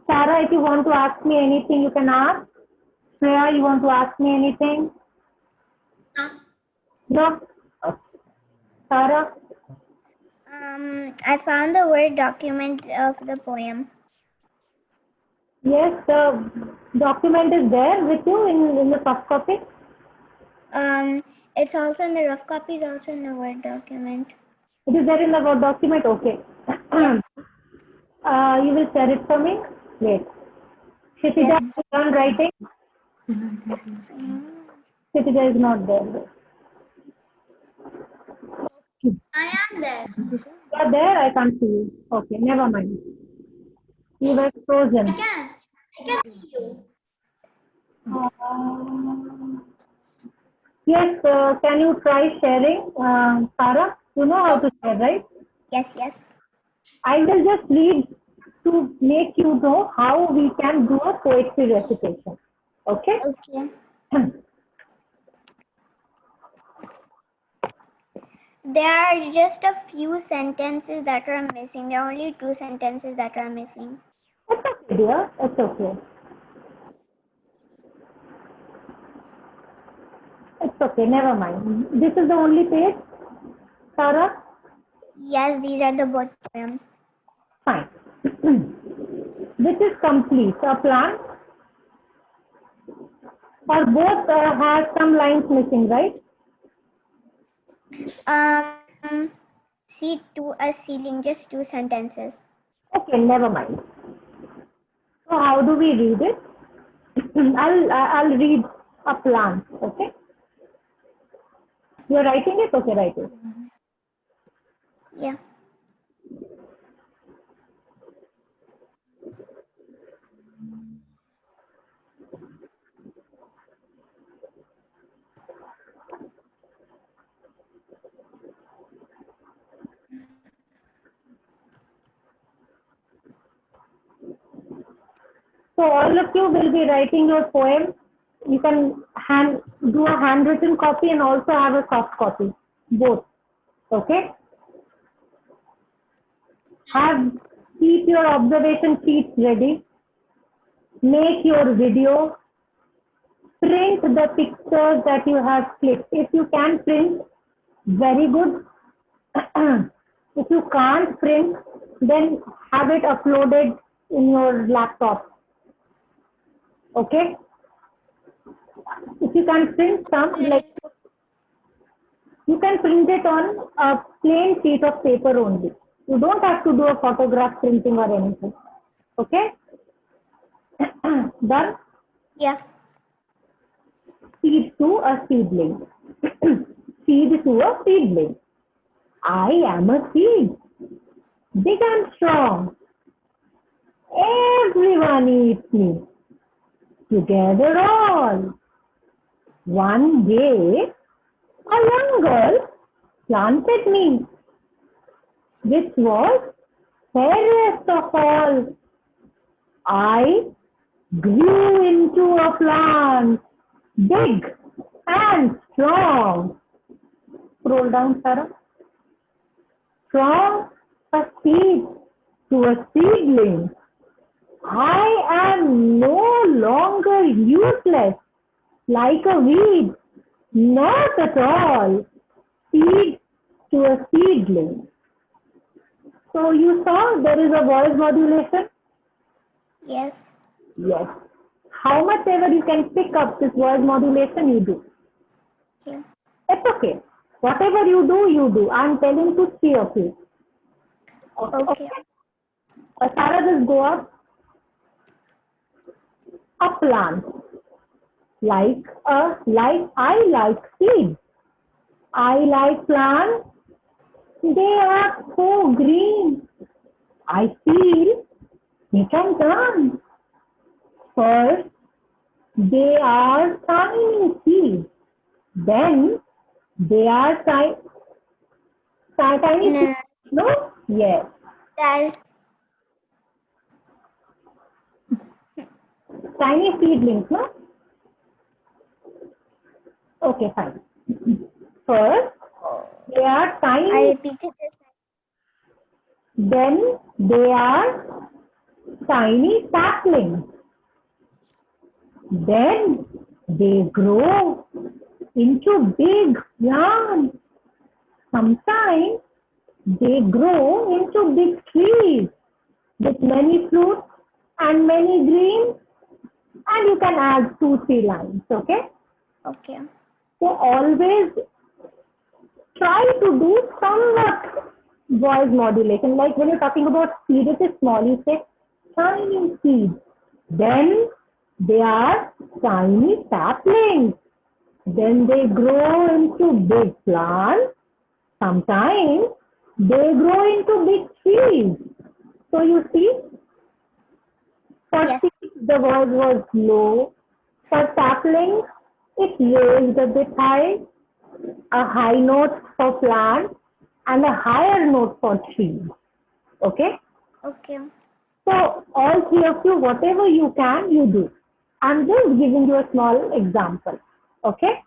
Sarah, if you want to ask me anything, you can ask. Shreya, you want to ask me anything?
No.
No? Okay. Sarah?
I found the Word document of the poem.
Yes, the document is there with you in the soft copy?
It's also in the rough copy, is also in the Word document.
It is there in the Word document? Okay.
Yeah.
You will share it for me? Wait. Kshitija,
Yes.
are you done writing? Kshitija is not there.
I am there.
You are there? I can't see you. Okay, never mind. You were frozen.
I can see you.
Yes, can you try sharing, Sarah? You know how to share, right?
Yes, yes.
I will just read to make you know how we can do a poetry recitation. Okay?
Okay. There are just a few sentences that are missing. There are only 2 sentences that are missing.
It's okay, dear. It's okay. It's okay. Never mind. This is the only page, Sarah?
Yes, these are the both poems.
Fine. This is complete. A plant or both have some lines missing, right?
See, to a ceiling, just 2 sentences.
Okay, never mind. So how do we read it? I'll read a plant. Okay. You're writing it? Okay, write it.
Yeah.
So all of you will be writing your poem. You can do a handwritten copy and also have a soft copy, both. Okay. Keep your observation sheets ready. Make your video. Print the pictures that you have clicked. If you can print, very good. If you can't print, then have it uploaded in your laptop. Okay? If you can print some, like you can print it on a plain sheet of paper only. You don't have to do a photograph printing or anything. Okay? Done?
Yeah.
Seed to a seedling. Seed to a seedling. I am a seed, big and strong. Everyone eats me. Together all. One day, a young girl planted me, which was fairest of all. I grew into a plant, big and strong. Scroll down, Sarah. From a seed to a seedling, I am no longer useless like a weed, not at all. Seed to a seedling. So you saw there is a voice modulation?
Yes.
Yes. How much ever you can pick up this voice modulation, you do.
Okay.
It's okay. Whatever you do. I'm telling to three of you.
Okay.
Sarah, just go up. A plant. I like seeds. I like plants. They are so green. I feel they can dance. First, they are tiny seeds. Then they are tiny
No.
seeds. No? Yes.
That.
Tiny seedlings, no? Okay, fine. First, they are
I
tiny.
repeated this.
Then they are tiny saplings. Then they grow into big plants. Sometimes they grow into big trees with many fruits and many greens, and you can add 2-3 lines. Okay?
Okay.
So always try to do somewhat voice modulation. Like when you're talking about seed, it is small. You say tiny seed. Then they are tiny saplings. Then they grow into big plants. Sometimes they grow into big trees. So you see, for
Yes.
seeds, the voice was low. For saplings, it raised a bit high, a high note for plants, and a higher note for trees. Okay?
Okay.
So all three of you, whatever you can, you do. I'm just giving you a small example. Okay?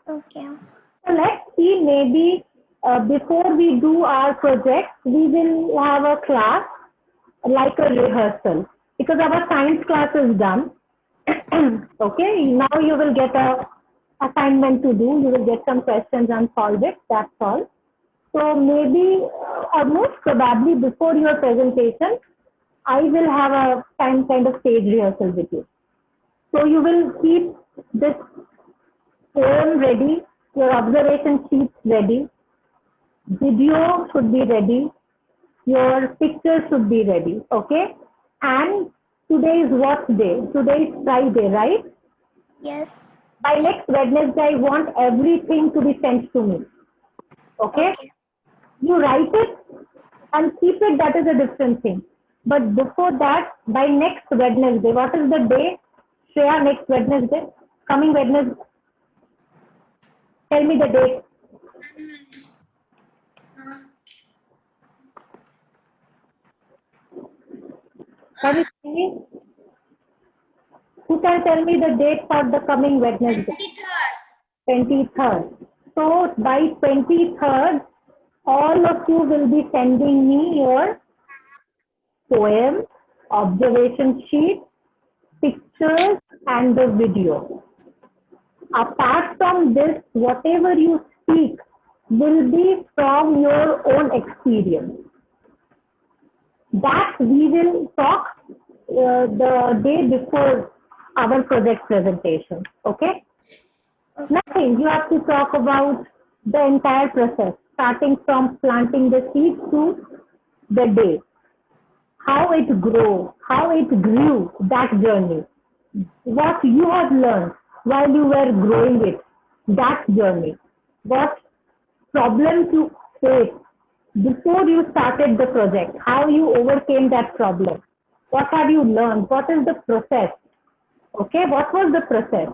Okay.
So let's see, maybe before we do our project, we will have a class like a rehearsal because our science class is done. Okay, now you will get a assignment to do. You will get some questions and solve it. That's all. So maybe, or most probably before your presentation, I will have a kind of stage rehearsal with you. So you will keep this poem ready, your observation sheets ready, video should be ready, your pictures should be ready, okay? And today is what day? Today is Friday, right?
Yes.
By next Wednesday, I want everything to be sent to me, okay?
Okay.
You write it and keep it, that is a different thing. But before that, by next Wednesday, what is the day? Shreya, next Wednesday? Coming Wednesday? Tell me the date. Can you tell me? Who can tell me the date for the coming Wednesday? 23rd. So by 23rd, all of you will be sending me your poem, observation sheet, pictures, and the video. Apart from this, whatever you speak, will be from your own experience. That we will talk the day before our project presentation. Okay? Nothing. You have to talk about the entire process, starting from planting the seed to the day, how it grew, how it grew, that journey, what you have learned while you were growing it, that journey, what problems you faced before you started the project, how you overcame that problem, what have you learned, what is the process, okay, what was the process,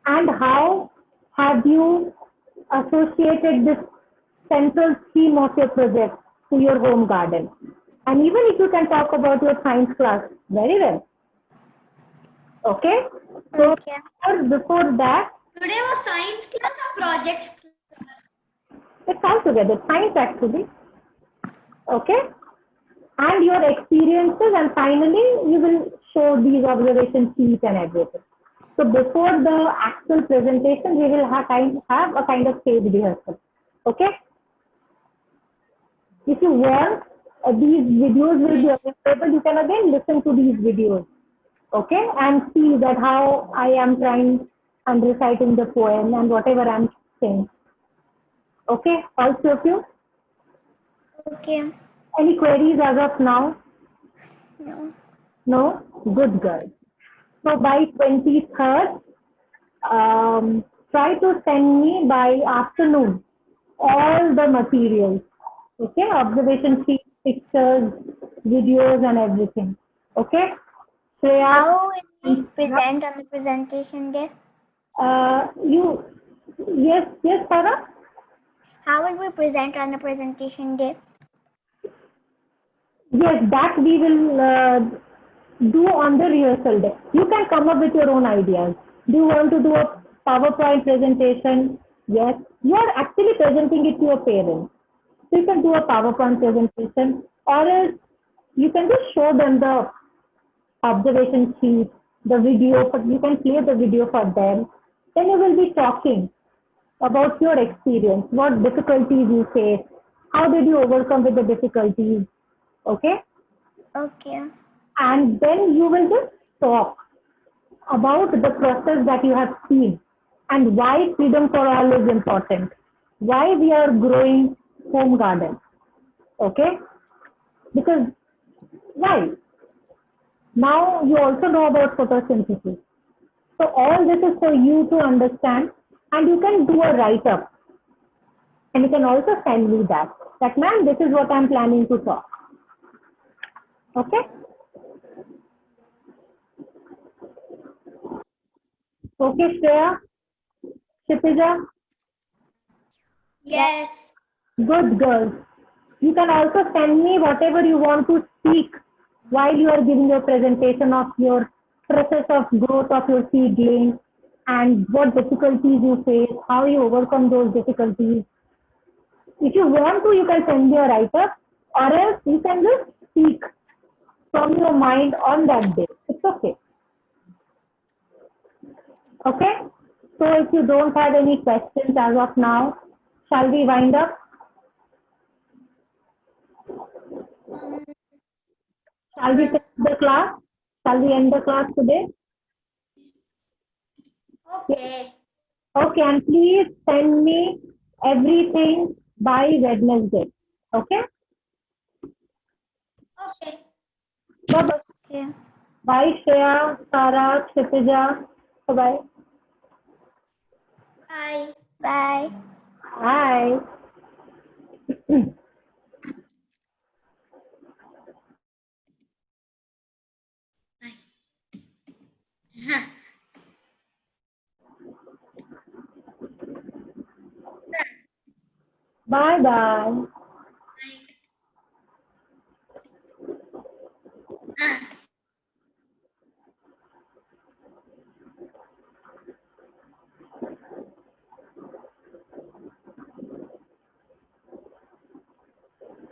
and how have you associated this central theme of your project to your home garden. And even if you can talk about your science class, very well. Okay? So
Okay.
before that,
Today was science class or project class?
it's all together, science actually. Okay? And your experiences, and finally you will show these observation sheets and everything. So before the actual presentation, we will have a kind of stage rehearsal. Okay? If you want, these videos will be available. You can again listen to these videos. Okay? And see that how I am trying and reciting the poem and whatever I'm saying. Okay? Also of you?
Okay.
Any queries as of now?
No.
No? Good girl. So by 23rd, try to send me by afternoon all the materials. Okay? Observation sheets, pictures, videos and everything. Okay? Shreya,
How will we present on the presentation day?
yes, Sarah?
How will we present on the presentation day?
Yes, that we will do on the rehearsal day. You can come up with your own ideas. Do you want to do a PowerPoint presentation? Yes. You are actually presenting it to your parents. So you can do a PowerPoint presentation, or else you can just show them the observation sheet, the video, but you can play the video for them. Then you will be talking about your experience, what difficulties you face, how did you overcome with the difficulties, okay?
Okay.
And then you will just talk about the process that you have seen and why freedom for all is important, why we are growing home garden, okay? Because why? Now you also know about photosynthesis. So all this is for you to understand, and you can do a write-up, and you can also send me that. That ma'am, this is what I'm planning to talk. Okay? Okay, Shreya, Kshitija,
Yes.
good girls. You can also send me whatever you want to speak while you are giving your presentation of your process of growth of your seedling and what difficulties you face, how you overcome those difficulties. If you want to, you can send me a write-up, or else you can just speak from your mind on that day. It's okay. Okay? So if you don't have any questions as of now, shall we wind up? Shall we finish the class? Shall we end the class today?
Okay.
Okay, and please send me everything by Wednesday. Okay?
Okay.
Bye-bye.
Okay.
Bye, Shreya, Sarah, Kshitija. Bye-bye.
Bye.
Bye.
Bye. Bye-bye.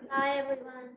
Bye everyone.